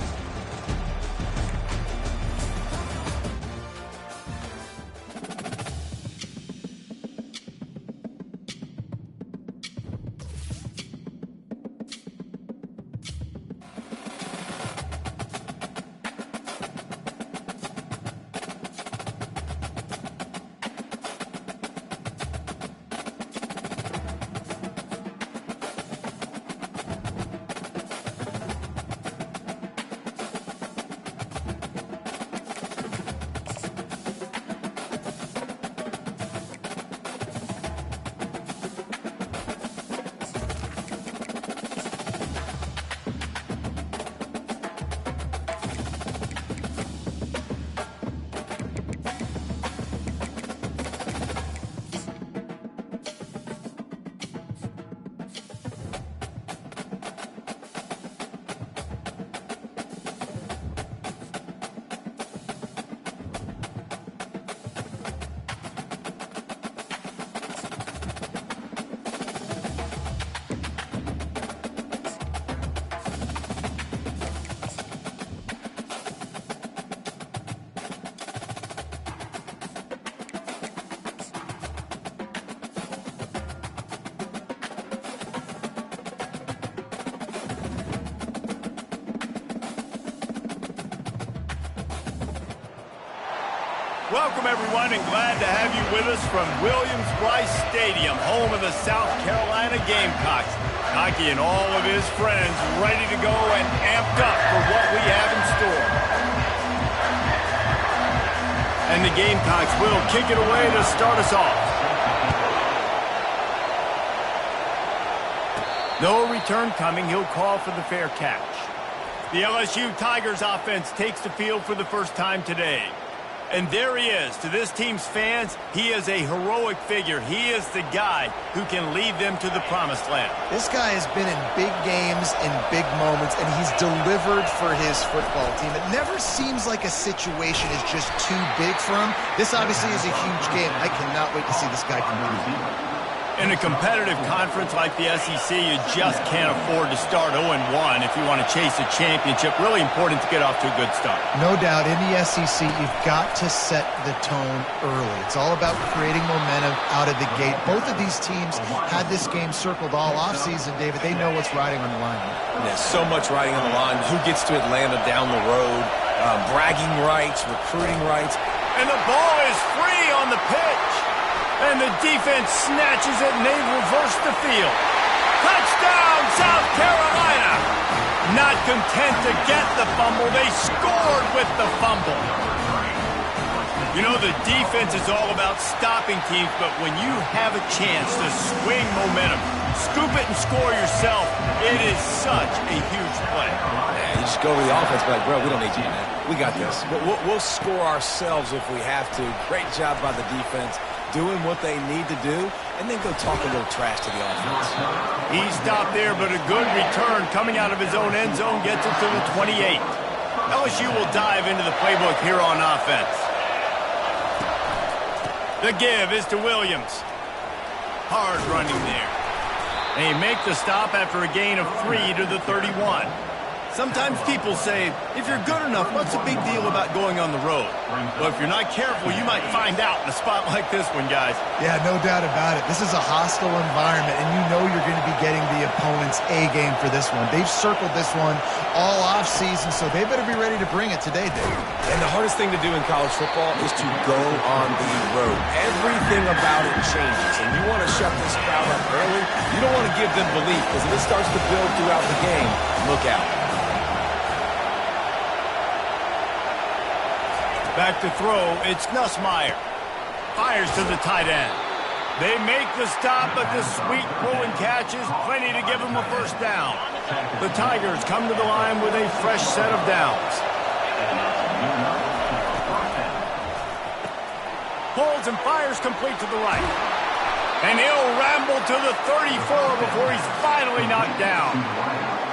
Welcome, everyone, and glad to have you with us from Williams-Brice Stadium, home of the South Carolina Gamecocks. Hockey and all of his friends ready to go and amped up for what we have in store. And the Gamecocks will kick it away to start us off. No return coming. He'll call for the fair catch. The LSU Tigers offense takes the field for the first time today. And there he is. To this team's fans, he is a heroic figure. He is the guy who can lead them to the promised land. This guy has been in big games, in big moments, and he's delivered for his football team. It never seems like a situation is just too big for him. This obviously is a huge game. I cannot wait to see this guy compete. In a competitive conference like the SEC, you just can't afford to start 0-1 if you want to chase a championship. Really important to get off to a good start. No doubt, in the SEC, you've got to set the tone early. It's all about creating momentum out of the gate. Both of these teams had this game circled all offseason, David. They know what's riding on the line. There's so much riding on the line. Who gets to Atlanta down the road? Bragging rights, recruiting rights. And the ball is free on the pitch. And the defense snatches it, and they reverse the field. Touchdown, South Carolina! Not content to get the fumble, they scored with the fumble. You know, the defense is all about stopping teams, but when you have a chance to swing momentum, scoop it and score yourself, it is such a huge play. Yeah, you just go to the offense, be like, bro, we don't need you, man. We got this. We'll score ourselves if we have to. Great job by the defense, doing what they need to do, and then go talk a little trash to the offense. He stopped there, but a good return coming out of his own end zone gets it to the 28. LSU will dive into the playbook here on offense. The give is to Williams. Hard running there. They make the stop after a gain of 3 to the 31. Sometimes people say, if you're good enough, what's the big deal about going on the road? Well, if you're not careful, you might find out in a spot like this one, guys. Yeah, no doubt about it. This is a hostile environment, and you know you're going to be getting the opponent's A game for this one. They've circled this one all offseason, so they better be ready to bring it today, Dave. And the hardest thing to do in college football is to go on the road. Everything about it changes, and you want to shut this crowd up early. You don't want to give them belief, because if it starts to build throughout the game, look out. Back to throw, it's Nussmeier. Fires to the tight end. They make the stop, but the sweet throw and catch is plenty to give them a first down. The Tigers come to the line with a fresh set of downs. Pulls and fires complete to the right. And he'll ramble to the 34 before he's finally knocked down.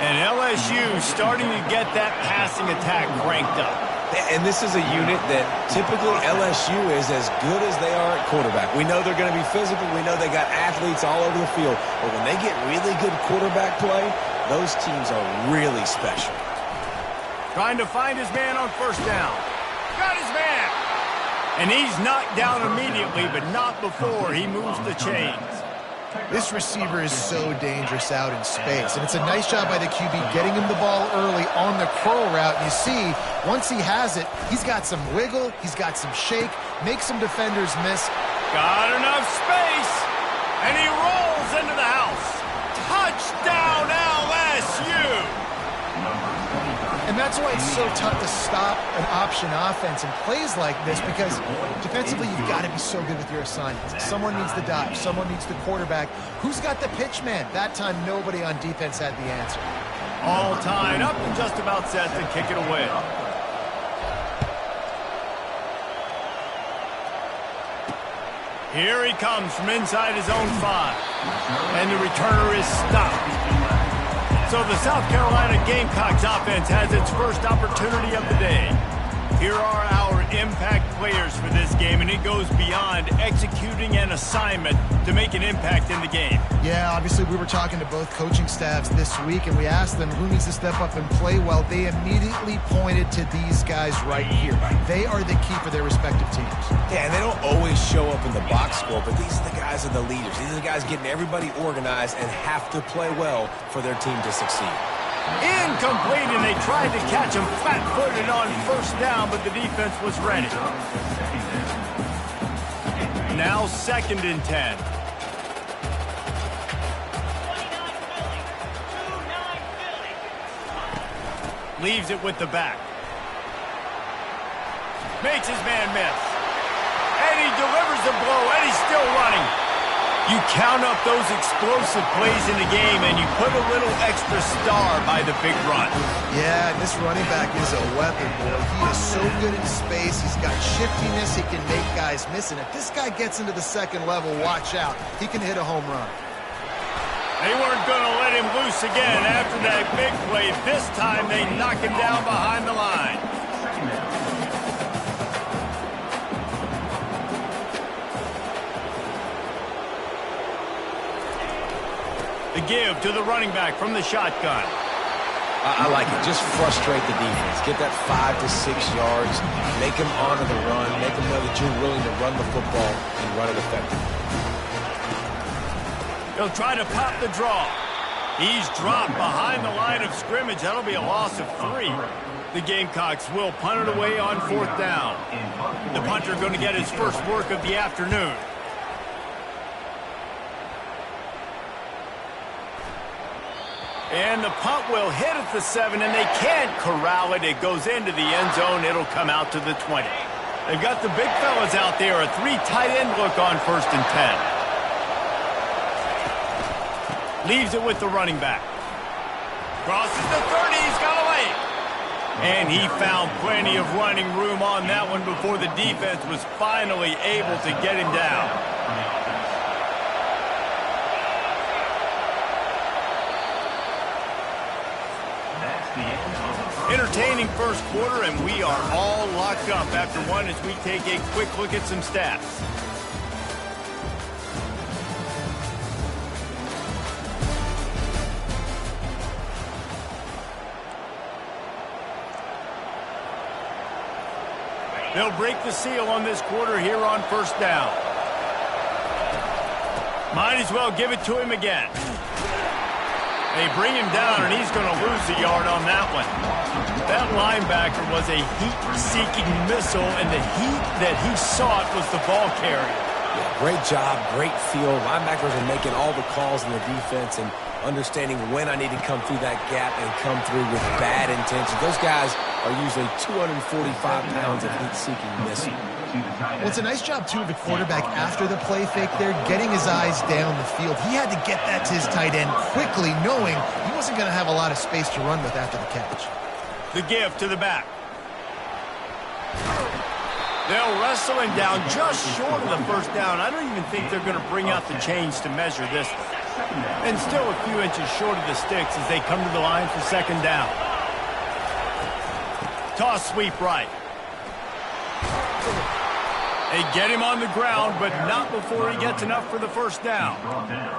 And LSU starting to get that passing attack cranked up. And this is a unit that typically LSU is as good as they are at quarterback. We know they're going to be physical. We know they got athletes all over the field. But when they get really good quarterback play, those teams are really special. Trying to find his man on first down. Got his man. And he's knocked down immediately, but not before he moves the chains. This receiver is so dangerous out in space, and it's a nice job by the QB getting him the ball early on the curl route. And you see, once he has it, he's got some wiggle, he's got some shake, makes some defenders miss. Got enough space, and he rolls into the house. Touchdown, LSU! And that's why it's so tough to stop an option offense in plays like this, because defensively you've got to be so good with your assignments. Someone needs the dive, someone needs the quarterback. Who's got the pitch man? That time nobody on defense had the answer. All tied up and just about set to kick it away. Here he comes from inside his own 5. And the returner is stopped. So the South Carolina Gamecocks offense has its first opportunity of the day. Here are our impact players for this game, and it goes beyond executing an assignment to make an impact in the game. Yeah, obviously we were talking to both coaching staffs this week, and we asked them who needs to step up and play well. They immediately pointed to these guys right here. They are the key for their respective teams. Yeah, and they don't always show up in the box score, but these are the guys are the leaders. These are the guys getting everybody organized and have to play well for their team to succeed. Incomplete, and they tried to catch him flat-footed on first down, but the defense was ready. Now 2nd and 10. 29 Philly. Leaves it with the back. Makes his man miss. And he delivers the blow, and he's still running. You count up those explosive plays in the game, and you put a little extra star by the big run. Yeah, this running back is a weapon, boy. He is so good in space. He's got shiftiness. He can make guys miss. And if this guy gets into the second level, watch out. He can hit a home run. They weren't going to let him loose again after that big play. This time, they knock him down behind the line. The give to the running back from the shotgun. I like it. Just frustrate the defense. Get that 5 to 6 yards. Make them honor the run. Make them know that you're willing to run the football and run it effectively. He'll try to pop the draw. He's dropped behind the line of scrimmage. That'll be a loss of 3. The Gamecocks will punt it away on 4th down. The punter going to get his first work of the afternoon. And the punt will hit at the 7, and they can't corral it. It goes into the end zone. It'll come out to the 20. They've got the big fellas out there. A 3 tight end look on 1st and 10. Leaves it with the running back. Crosses the 30. He's got a lane. And he found plenty of running room on that one before the defense was finally able to get him down. That's the end of the Entertaining first quarter, and we are all locked up after one as we take a quick look at some stats. They'll break the seal on this quarter here on first down. Might as well give it to him again. They bring him down, and he's going to lose a yard on that one. That linebacker was a heat-seeking missile, and the heat that he sought was the ball carrier. Yeah, great job, great feel. Linebackers are making all the calls in the defense and understanding when I need to come through that gap and come through with bad intentions. Those guys are usually 245 pounds of heat-seeking missile. Well, it's a nice job, too, of the quarterback after the play fake there, getting his eyes down the field. He had to get that to his tight end quickly, knowing he wasn't going to have a lot of space to run with after the catch. The give to the back. They'll wrestle him down just short of the first down. I don't even think they're going to bring out the chains to measure this one. And still a few inches short of the sticks as they come to the line for second down. Toss sweep right. They get him on the ground, but not before he gets enough for the first down.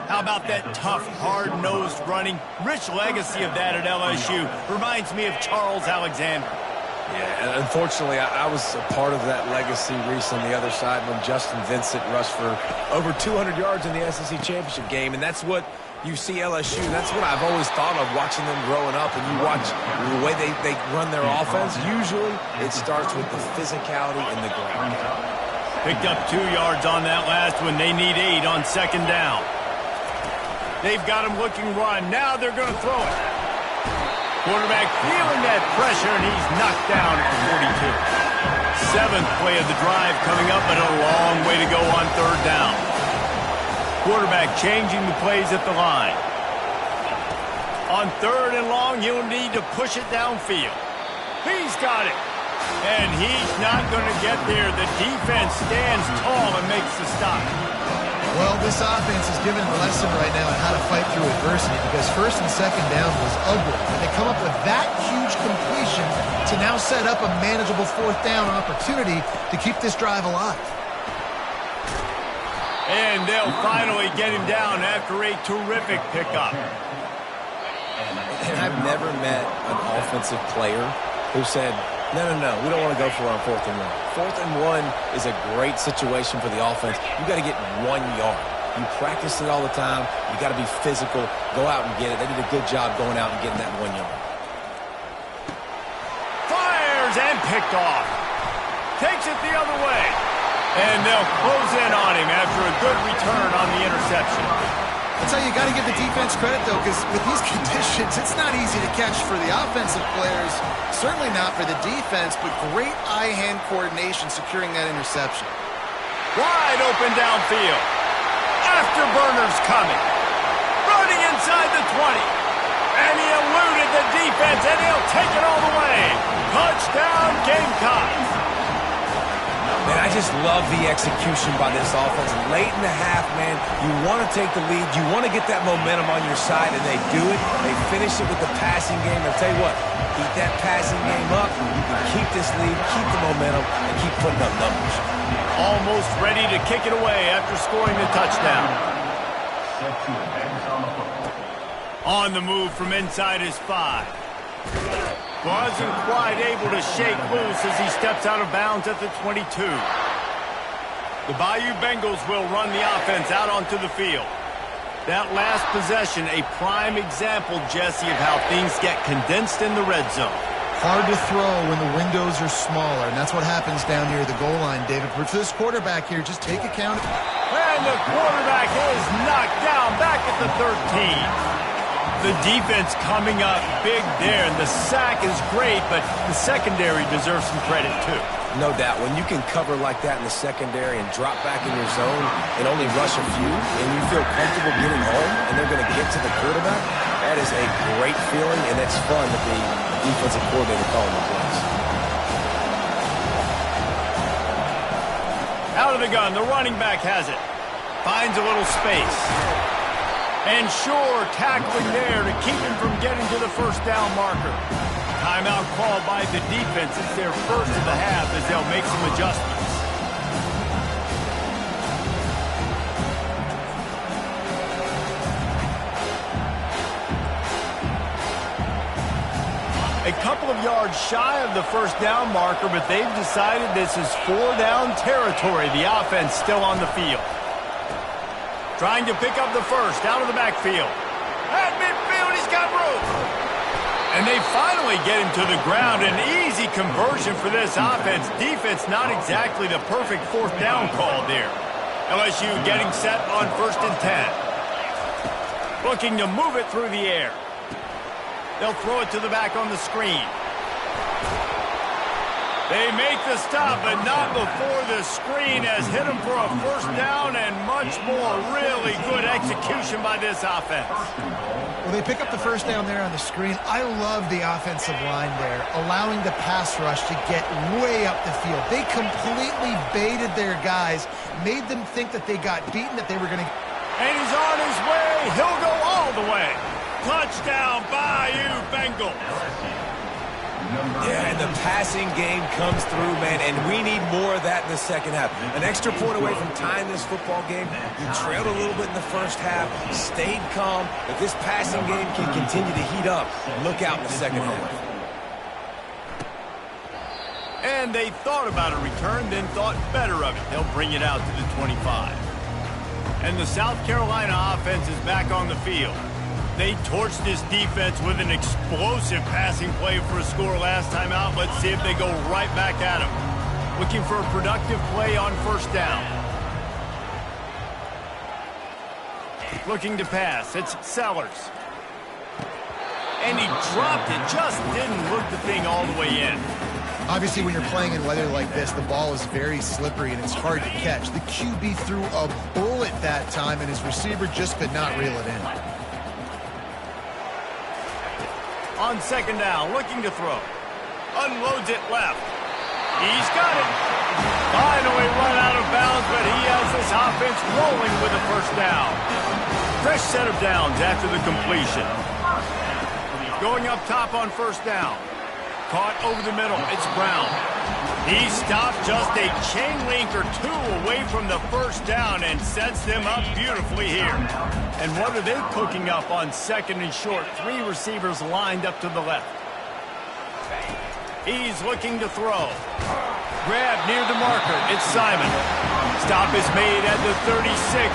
How about that tough, hard-nosed running? Rich legacy of that at LSU. Reminds me of Charles Alexander. Yeah, unfortunately, I was a part of that legacy, Reese, on the other side when Justin Vincent rushed for over 200 yards in the SEC Championship game, and that's what you see LSU. That's what I've always thought of watching them growing up, and you watch the way they run their offense. Usually, it starts with the physicality in the ground. Picked up 2 yards on that last one. They need 8 on second down. They've got him looking run. Now they're going to throw it. Quarterback feeling that pressure, and he's knocked down at the 42. 7th play of the drive coming up, but a long way to go on third down. Quarterback changing the plays at the line. On third and long, he'll need to push it downfield. He's got it. And he's not going to get there. The defense stands tall and makes the stop. Well, this offense is giving a lesson right now on how to fight through adversity because first and second down was ugly. And they come up with that huge completion to now set up a manageable fourth down opportunity to keep this drive alive. And they'll finally get him down after a terrific pickup. And I've never met an offensive player who said, no, we don't want to go for it on 4th and 1. 4th and 1 is a great situation for the offense. You got to get 1 yard. You practice it all the time. You got to be physical. Go out and get it. They did a good job going out and getting that 1 yard. Fires and picked off. Takes it the other way. And they'll close in on him after a good return on the interception. That's how you got to give the defense credit, though, because with these conditions, it's not easy to catch for the offensive players. Certainly not for the defense, but great eye-hand coordination securing that interception. Wide open downfield. Afterburner's coming. Running inside the 20. And he eluded the defense, and he'll take it all the way. Touchdown, Gamecocks. Man, I just love the execution by this offense. Late in the half, man, you want to take the lead. You want to get that momentum on your side, and they do it. They finish it with the passing game. I'll tell you what, keep that passing game up. You can keep this lead, keep the momentum, and keep putting up numbers. Almost ready to kick it away after scoring the touchdown. On the move from inside his 5. Wasn't quite able to shake loose as he steps out of bounds at the 22. The Bayou Bengals will run the offense out onto the field. That last possession, a prime example, Jesse, of how things get condensed in the red zone. Hard to throw when the windows are smaller, and that's what happens down near the goal line, David. But for this quarterback here, just take account. And the quarterback is knocked down back at the 13. The defense coming up big there, and the sack is great, but the secondary deserves some credit too. No doubt. When you can cover like that in the secondary and drop back in your zone and only rush a few, and you feel comfortable getting home, and they're going to get to the quarterback, that is a great feeling, and it's fun to be a defensive coordinator calling the plays. Out of the gun, the running back has it. Finds a little space. And sure, tackling there to keep him from getting to the first down marker. Timeout called by the defense. It's their first of the half as they'll make some adjustments. A couple of yards shy of the first down marker, but they've decided this is 4-down territory. The offense still on the field. Trying to pick up the first out of the backfield. At midfield, he's got room. And they finally get him to the ground. An easy conversion for this offense. Defense not exactly the perfect fourth down call there. LSU getting set on 1st and 10. Looking to move it through the air. They'll throw it to the back on the screen. They make the stop, but not before the screen has hit them for a first down and much more. Really good execution by this offense. Well, they pick up the first down there on the screen. I love the offensive line there, allowing the pass rush to get way up the field. They completely baited their guys, made them think that they got beaten, that they were going to... And he's on his way. He'll go all the way. Touchdown, Bayou Bengals. Yeah, and the passing game comes through, man, and we need more of that in the second half. An extra point away from tying this football game. You trailed a little bit in the first half, stayed calm. If this passing game can continue to heat up, look out in the second half. And they thought about a return, then thought better of it. They'll bring it out to the 25. And the South Carolina offense is back on the field. They torched this defense with an explosive passing play for a score last time out. Let's see if they go right back at them. Looking for a productive play on first down. Looking to pass. It's Sellers. And he dropped it. Just didn't look the thing all the way in. Obviously, when you're playing in weather like this, the ball is very slippery and it's hard to catch. The QB threw a bullet that time, and his receiver just could not reel it in. On second down, looking to throw. Unloads it left. He's got it. Finally run out of bounds, but he has this offense rolling with a first down. Fresh set of downs after the completion. Going up top on first down. Caught over the middle. It's Brown. He stopped just a chain link or two away from the first down and sets them up beautifully here. And what are they cooking up on second and short? 3 receivers lined up to the left. He's looking to throw. Grab near the marker. It's Simon. Stop is made at the 36,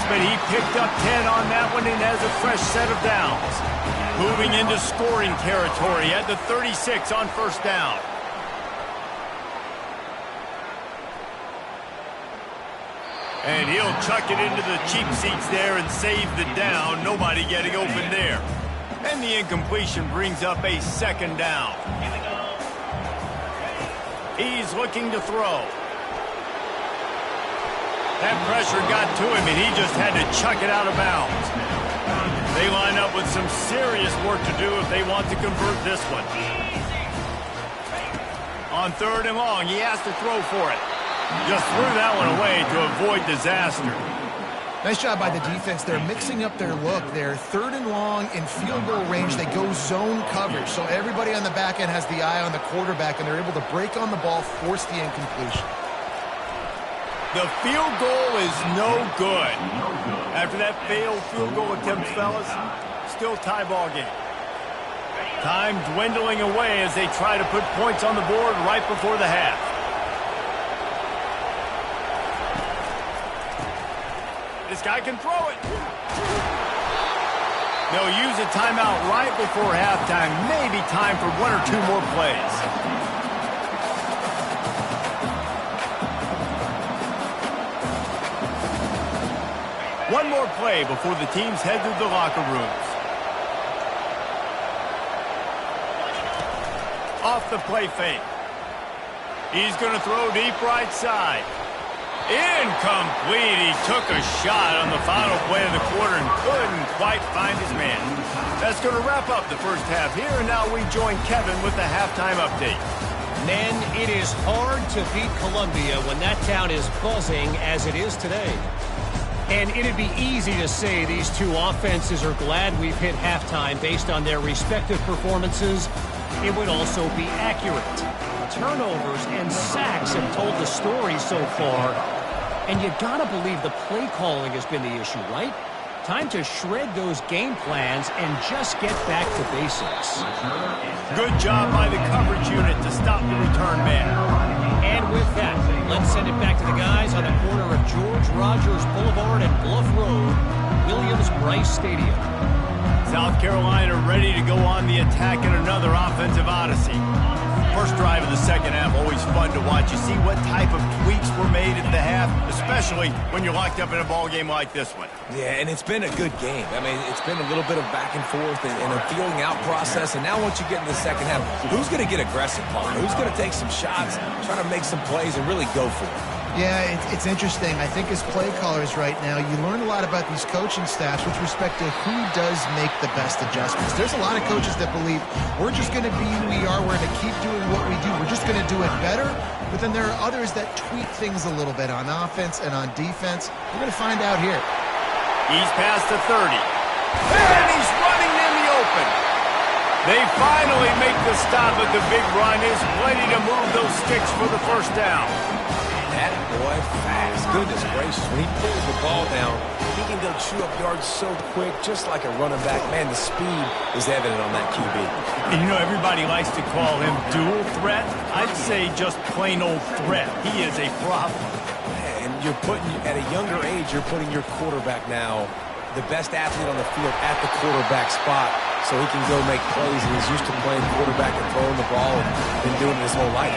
but he picked up 10 on that one and has a fresh set of downs. Moving into scoring territory at the 36 on first down. And he'll chuck it into the cheap seats there and save the down. Nobody getting open there. And the incompletion brings up a second down. He's looking to throw. That pressure got to him, and he just had to chuck it out of bounds. They line up with some serious work to do if they want to convert this one. On third and long, he has to throw for it. Just threw that one away to avoid disaster. Nice job by the defense. They're mixing up their look. They're third and long in field goal range. They go zone coverage. So everybody on the back end has the eye on the quarterback, and they're able to break on the ball, force the incompletion. The field goal is no good. After that failed field goal attempt, fellas, still tie ball game. Time dwindling away as they try to put points on the board right before the half. This guy can throw it. They'll use a timeout right before halftime. Maybe time for 1 or 2 more plays. One more play before the teams head to the locker rooms. Off the play fake. He's going to throw deep right side. Incomplete. He took a shot on the final play of the quarter and couldn't quite find his man. That's going to wrap up the first half here, and now we join Kevin with the halftime update. Men, it is hard to beat Columbia when that town is buzzing as it is today. And it'd be easy to say these two offenses are glad we've hit halftime based on their respective performances. it would also be accurate. Turnovers and sacks have told the story so far. And you gotta believe the play calling has been the issue, right? Time to shred those game plans and just get back to basics. Good job by the coverage unit to stop the return man. And with that, let's send it back to the guys on the corner of George Rogers Boulevard and Bluff Road, Williams-Brice Stadium. South Carolina ready to go on the attack in another offensive odyssey. First drive of the second half, always fun to watch. You see what type of tweaks were made at the half, especially when you're locked up in a ball game like this one. Yeah, and it's been a good game. I mean, it's been a little bit of back and forth and a feeling out process. And now once you get in the second half, who's going to get aggressive, Paul? Who's going to take some shots, try to make some plays, and really go for it? Yeah, it's interesting. I think as play callers right now, you learn a lot about these coaching staffs with respect to who does make the best adjustments. There's a lot of coaches that believe we're just going to be who we are. We're going to keep doing what we do. We're just going to do it better. But then there are others that tweak things a little bit on offense and on defense. We're going to find out here. He's past the 30. And he's running in the open. They finally make the stop, but the big run is plenty to move those sticks for the first down. That boy fast. Goodness gracious. When he pulls the ball down, he can go chew up yards so quick, just like a running back. Man, the speed is evident on that QB. And you know, everybody likes to call him dual threat. I'd say just plain old threat. He is a problem. And you're putting, at a younger age, you're putting your quarterback now, the best athlete on the field, at the quarterback spot, so he can go make plays. And he's used to playing quarterback and throwing the ball and been doing it his whole life.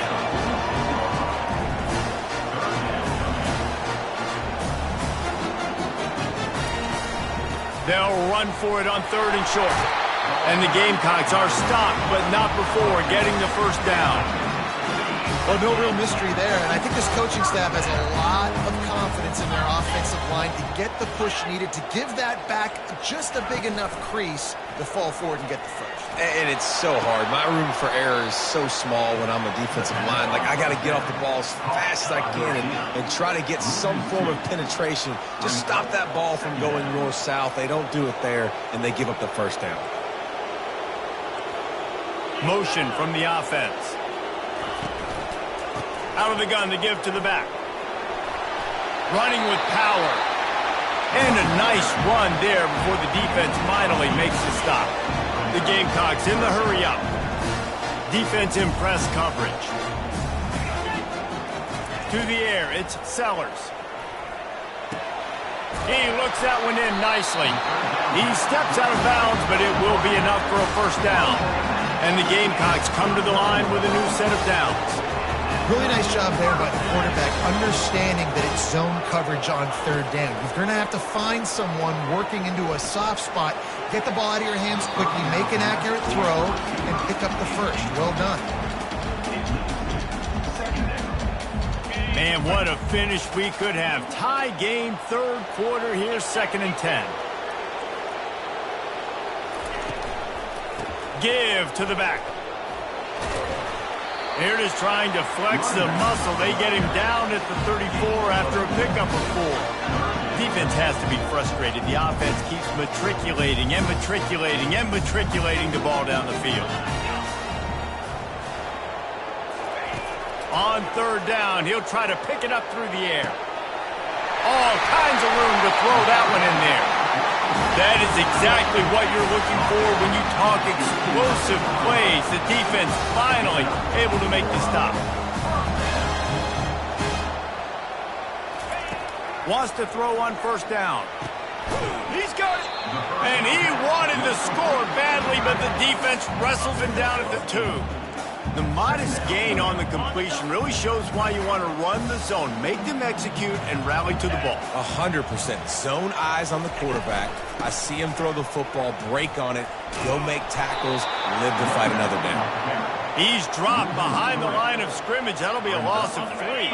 They'll run for it on 3rd and short. And the Gamecocks are stopped, but not before getting the first down. Well, no real mystery there, and I think this coaching staff has a lot of confidence in their offensive line to get the push needed, to give that back just a big enough crease to fall forward and get the first. And it's so hard. My room for error is so small when I'm a defensive line. Like, I got to get off the ball as fast as I can and try to get some form of penetration. Just stop that ball from going north-south. They don't do it there, and they give up the first down. Motion from the offense. Out of the gun to give to the back. Running with power. And a nice run there before the defense finally makes the stop. The Gamecocks in the hurry-up. Defense in press coverage. To the air, it's Sellers. He looks that one in nicely. He steps out of bounds, but it will be enough for a first down. And the Gamecocks come to the line with a new set of downs. Really nice job there by the quarterback, understanding that it's zone coverage on 3rd down. You're going to have to find someone working into a soft spot, get the ball out of your hands quickly, make an accurate throw, and pick up the first. Well done. Man, what a finish we could have. Tie game, 3rd quarter here, 2nd and 10. Give to the back. Here it is, trying to flex the muscle. They get him down at the 34 after a pickup of 4. Defense has to be frustrated. The offense keeps matriculating and matriculating and matriculating the ball down the field. On 3rd down, he'll try to pick it up through the air. All kinds of room to throw that one in there. That is exactly what you're looking for when you talk explosive plays. The defense finally able to make the stop. Wants to throw on 1st down. He's got it. And he wanted to score badly, but the defense wrestles him down at the 2. The modest gain on the completion really shows why you want to run the zone, make them execute, and rally to the ball. 100%. Zone eyes on the quarterback. I see him throw the football, break on it, go make tackles, live to fight another down. He's dropped behind the line of scrimmage. That'll be a loss of 3.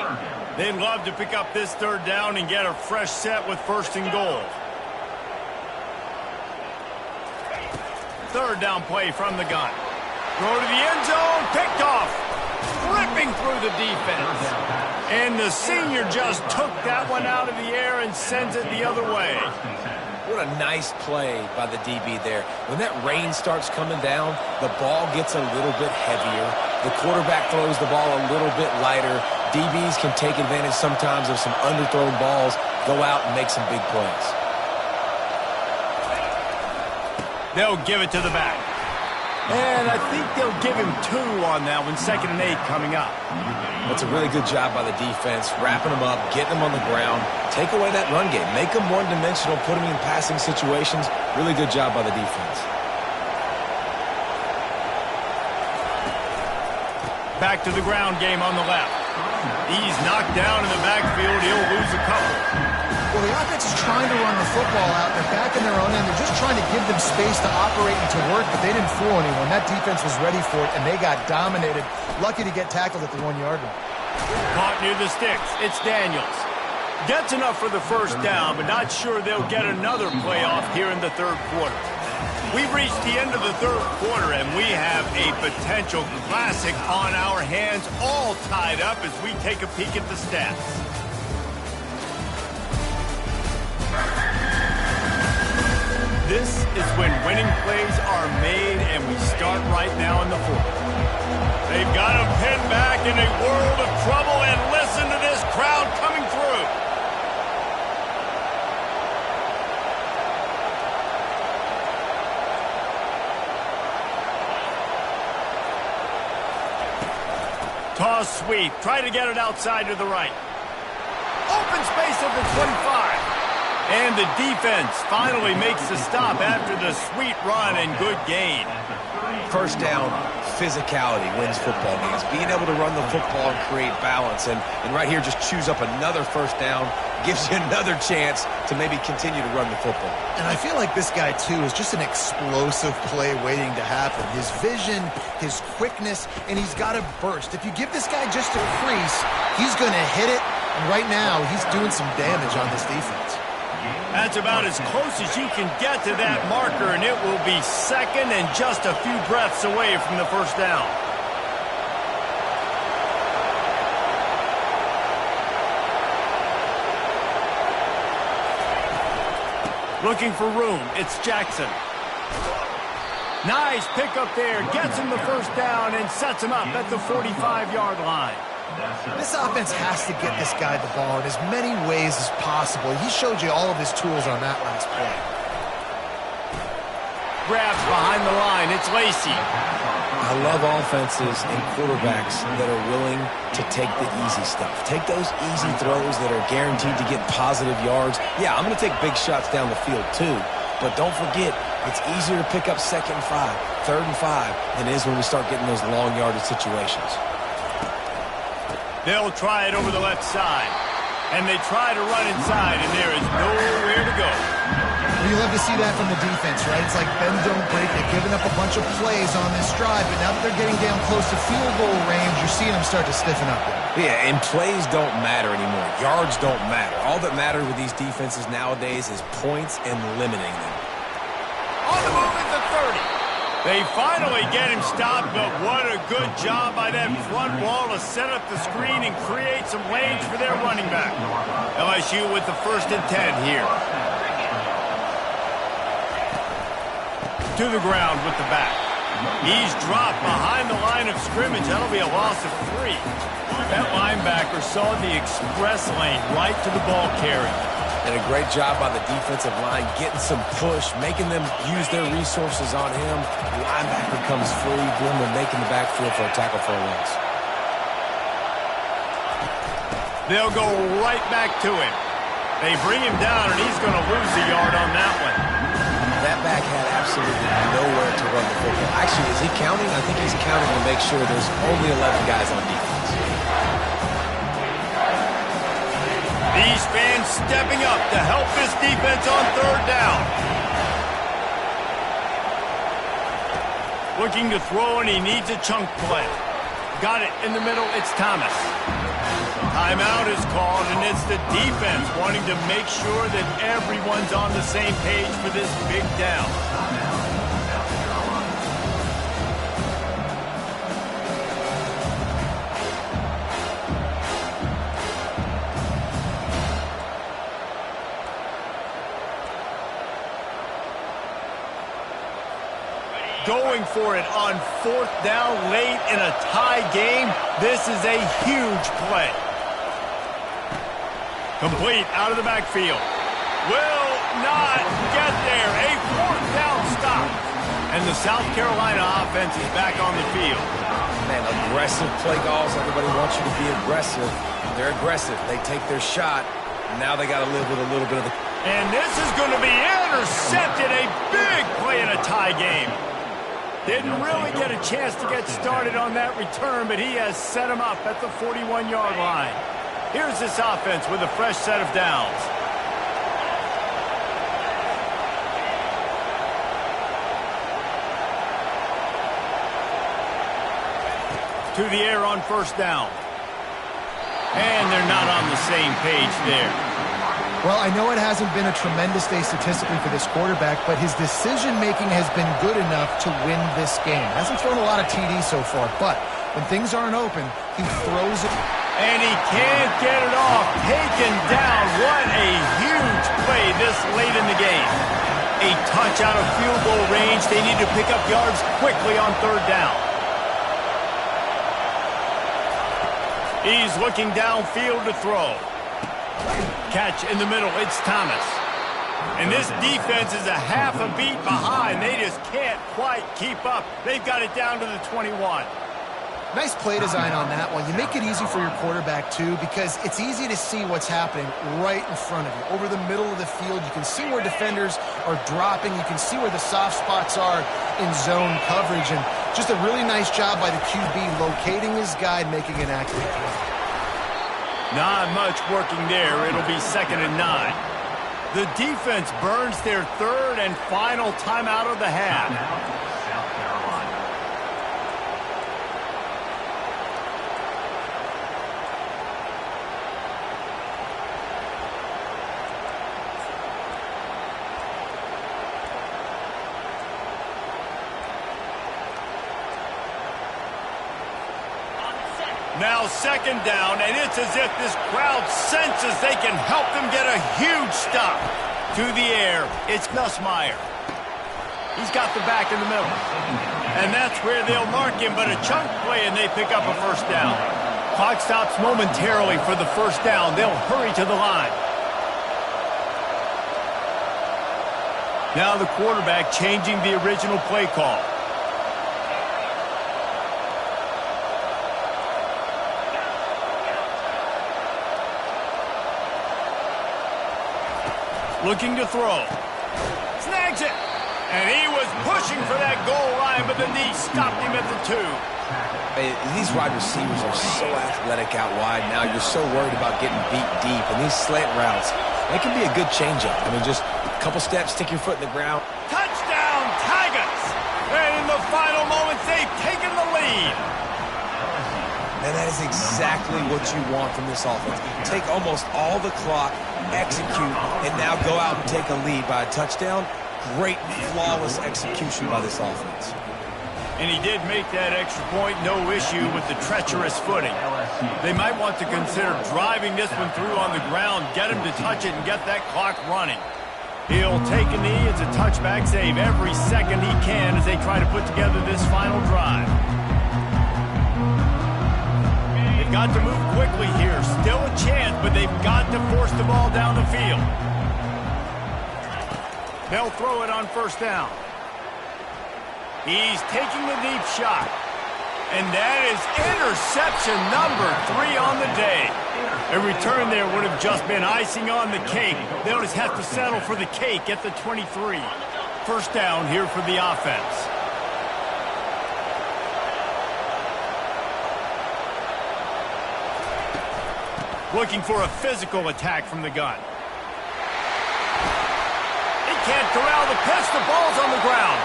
They'd love to pick up this 3rd down and get a fresh set with 1st and goal. 3rd down play from the gun. Throw to the end zone, picked off, ripping through the defense. And the senior just took that one out of the air and sends it the other way. What a nice play by the DB there. When that rain starts coming down, the ball gets a little bit heavier. The quarterback throws the ball a little bit lighter. DBs can take advantage sometimes of some underthrown balls, go out and make some big plays. They'll give it to the back. And I think they'll give him 2 on that one. 2nd and 8 coming up. That's a really good job by the defense, wrapping them up, getting them on the ground. Take away that run game. Make them one-dimensional, put them in passing situations. Really good job by the defense. Back to the ground game on the left. He's knocked down in the backfield. He'll lose a couple. Well, the offense is trying to run the football out. They're back in their own end. They're just trying to give them space to operate and to work, but they didn't fool anyone. That defense was ready for it, and they got dominated. Lucky to get tackled at the 1-yard line. Caught near the sticks. It's Daniels. Gets enough for the first down, but not sure they'll get another playoff here in the 3rd quarter. We've reached the end of the 3rd quarter, and we have a potential classic on our hands, all tied up as we take a peek at the stats. This is when winning plays are made, and we start right now in the 4th. They've got him pinned back in a world of trouble, and listen to this crowd coming through. Toss sweep. Try to get it outside to the right. Open space at the 25. And the defense finally makes the stop after the sweet run and good gain. First down, physicality wins football games. Being able to run the football and create balance. And right here, just choose up another first down. Gives you another chance to maybe continue to run the football. And I feel like this guy, too, is just an explosive play waiting to happen. His vision, his quickness, and he's got a burst. If you give this guy just a crease, he's going to hit it. And right now, he's doing some damage on this defense. That's about as close as you can get to that marker, and it will be 2nd and just a few breaths away from the first down. Looking for room. It's Jackson. Nice pickup there. Gets him the first down and sets him up at the 45-yard line. This offense has to get this guy the ball in as many ways as possible. He showed you all of his tools on that last play. Grabs behind the line. It's Lacy. I love offenses and quarterbacks that are willing to take the easy stuff. Take those easy throws that are guaranteed to get positive yards. Yeah, I'm going to take big shots down the field too, but don't forget, it's easier to pick up 2nd and 5, 3rd and 5 than it is when we start getting those long yardage situations. They'll try it over the left side. And they try to run inside, and there is nowhere to go. Well, you love to see that from the defense, right? It's like bend, don't break. They've given up a bunch of plays on this drive, but now that they're getting down close to field goal range, you're seeing them start to stiffen up there. Yeah, and plays don't matter anymore. Yards don't matter. All that matters with these defenses nowadays is points and limiting them. On the move at the 30. They finally get him stopped, but what a good job by that front wall to set up the screen and create some lanes for their running back. LSU with the 1st and 10 here. To the ground with the back. He's dropped behind the line of scrimmage. That'll be a loss of 3. That linebacker saw the express lane right to the ball carrier. And a great job by the defensive line, getting some push, making them use their resources on him. The linebacker comes free, boom, and making the backfield for a tackle for a loss. They'll go right back to him. They bring him down, and he's going to lose a yard on that one. That back had absolutely nowhere to run the football. Actually, is he counting? I think he's counting to make sure there's only 11 guys on defense. These fans stepping up to help this defense on 3rd down. Looking to throw, and he needs a chunk play. Got it in the middle. It's Thomas. Timeout is called, and it's the defense wanting to make sure that everyone's on the same page for this big down. going for it on 4th down late in a tie game. This is a huge play. Complete out of the backfield. Will not get there. A 4th down stop. And the South Carolina offense is back on the field. Man, aggressive play calls. Everybody wants you to be aggressive. They're aggressive. They take their shot. Now they got to live with a little bit of the... And this is going to be intercepted. A big play in a tie game. Didn't really get a chance to get started on that return, but he has set him up at the 41-yard line. Here's this offense with a fresh set of downs. To the air on 1st down. And they're not on the same page there. Well, I know it hasn't been a tremendous day statistically for this quarterback, but his decision-making has been good enough to win this game. Hasn't thrown a lot of TDs so far, but when things aren't open, he throws it. And he can't get it off. Taken down. What a huge play this late in the game. A touch out of field goal range. They need to pick up yards quickly on 3rd down. He's looking downfield to throw. Catch in the middle. It's Thomas. And this defense is a half a beat behind. They just can't quite keep up. They've got it down to the 21. Nice play design on that one. You make it easy for your quarterback, too, because it's easy to see what's happening right in front of you. Over the middle of the field, you can see where defenders are dropping. You can see where the soft spots are in zone coverage. And just a really nice job by the QB locating his guy, making an accurate throw. Not much working there. It'll be 2nd and 9. The defense burns their 3rd and final timeout of the half. South Carolina. Now 2nd down, and it's as if this crowd senses they can help them get a huge stop. To the air, it's Nussmeier. He's got the back in the middle. And that's where they'll mark him, but a chunk play, and they pick up a 1st down. Clock stops momentarily for the 1st down. They'll hurry to the line. Now the quarterback changing the original play call. Looking to throw. Snags it. And he was pushing for that goal line, but the knee stopped him at the 2. Hey, these wide receivers are so athletic out wide now. You're so worried about getting beat deep. And these slant routes, they can be a good changeup. I mean, just a couple steps, stick your foot in the ground. Touchdown, Tigers! And in the final moments, they've taken the lead. And that is exactly what you want from this offense. Take almost all the clock, execute, and now go out and take a lead by a touchdown. Great, flawless execution by this offense. And he did make that extra point, no issue with the treacherous footing. They might want to consider driving this one through on the ground, get him to touch it, and get that clock running. He'll take a knee. It's a touchback save every second he can as they try to put together this final drive. They've got to move quickly here. Still a chance, but they've got to force the ball down the field. They'll throw it on 1st down. He's taking the deep shot. And that is interception number 3 on the day. A return there would have just been icing on the cake. They'll just have to settle for the cake at the 23. 1st down here for the offense. Looking for a physical attack from the gun. He can't corral the pitch. The ball's on the ground.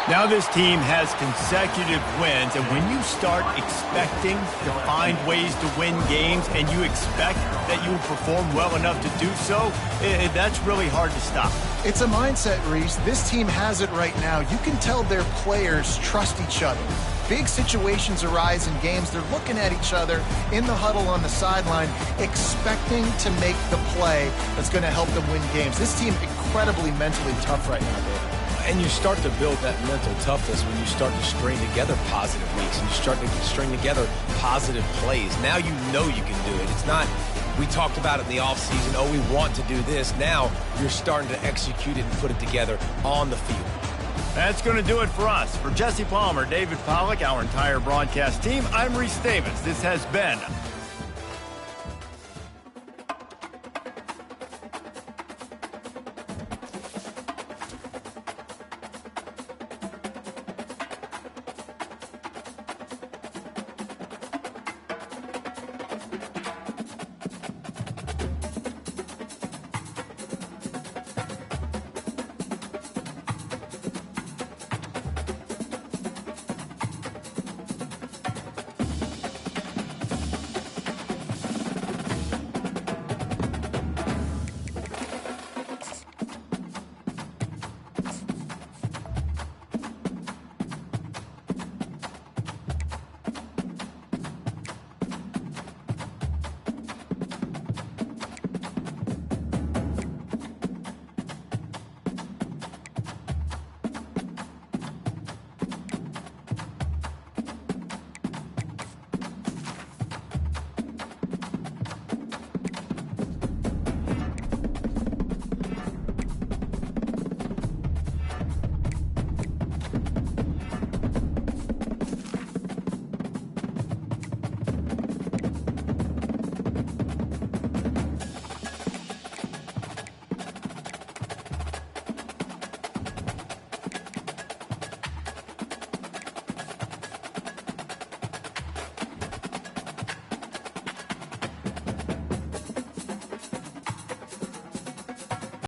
Now this team has consecutive wins, and when you start expecting to find ways to win games and you expect that you will perform well enough to do so, that's really hard to stop. It's a mindset, Reese. This team has it right now. You can tell their players trust each other. Big situations arise in games. They're looking at each other in the huddle on the sideline, expecting to make the play that's going to help them win games. This team incredibly mentally tough right now, David. And you start to build that mental toughness when you start to string together positive weeks and you start to string together positive plays. Now you know you can do it. It's not, we talked about it in the offseason, oh, we want to do this. Now you're starting to execute it and put it together on the field. That's going to do it for us. For Jesse Palmer, David Pollack, our entire broadcast team, I'm Reese Davis. This has been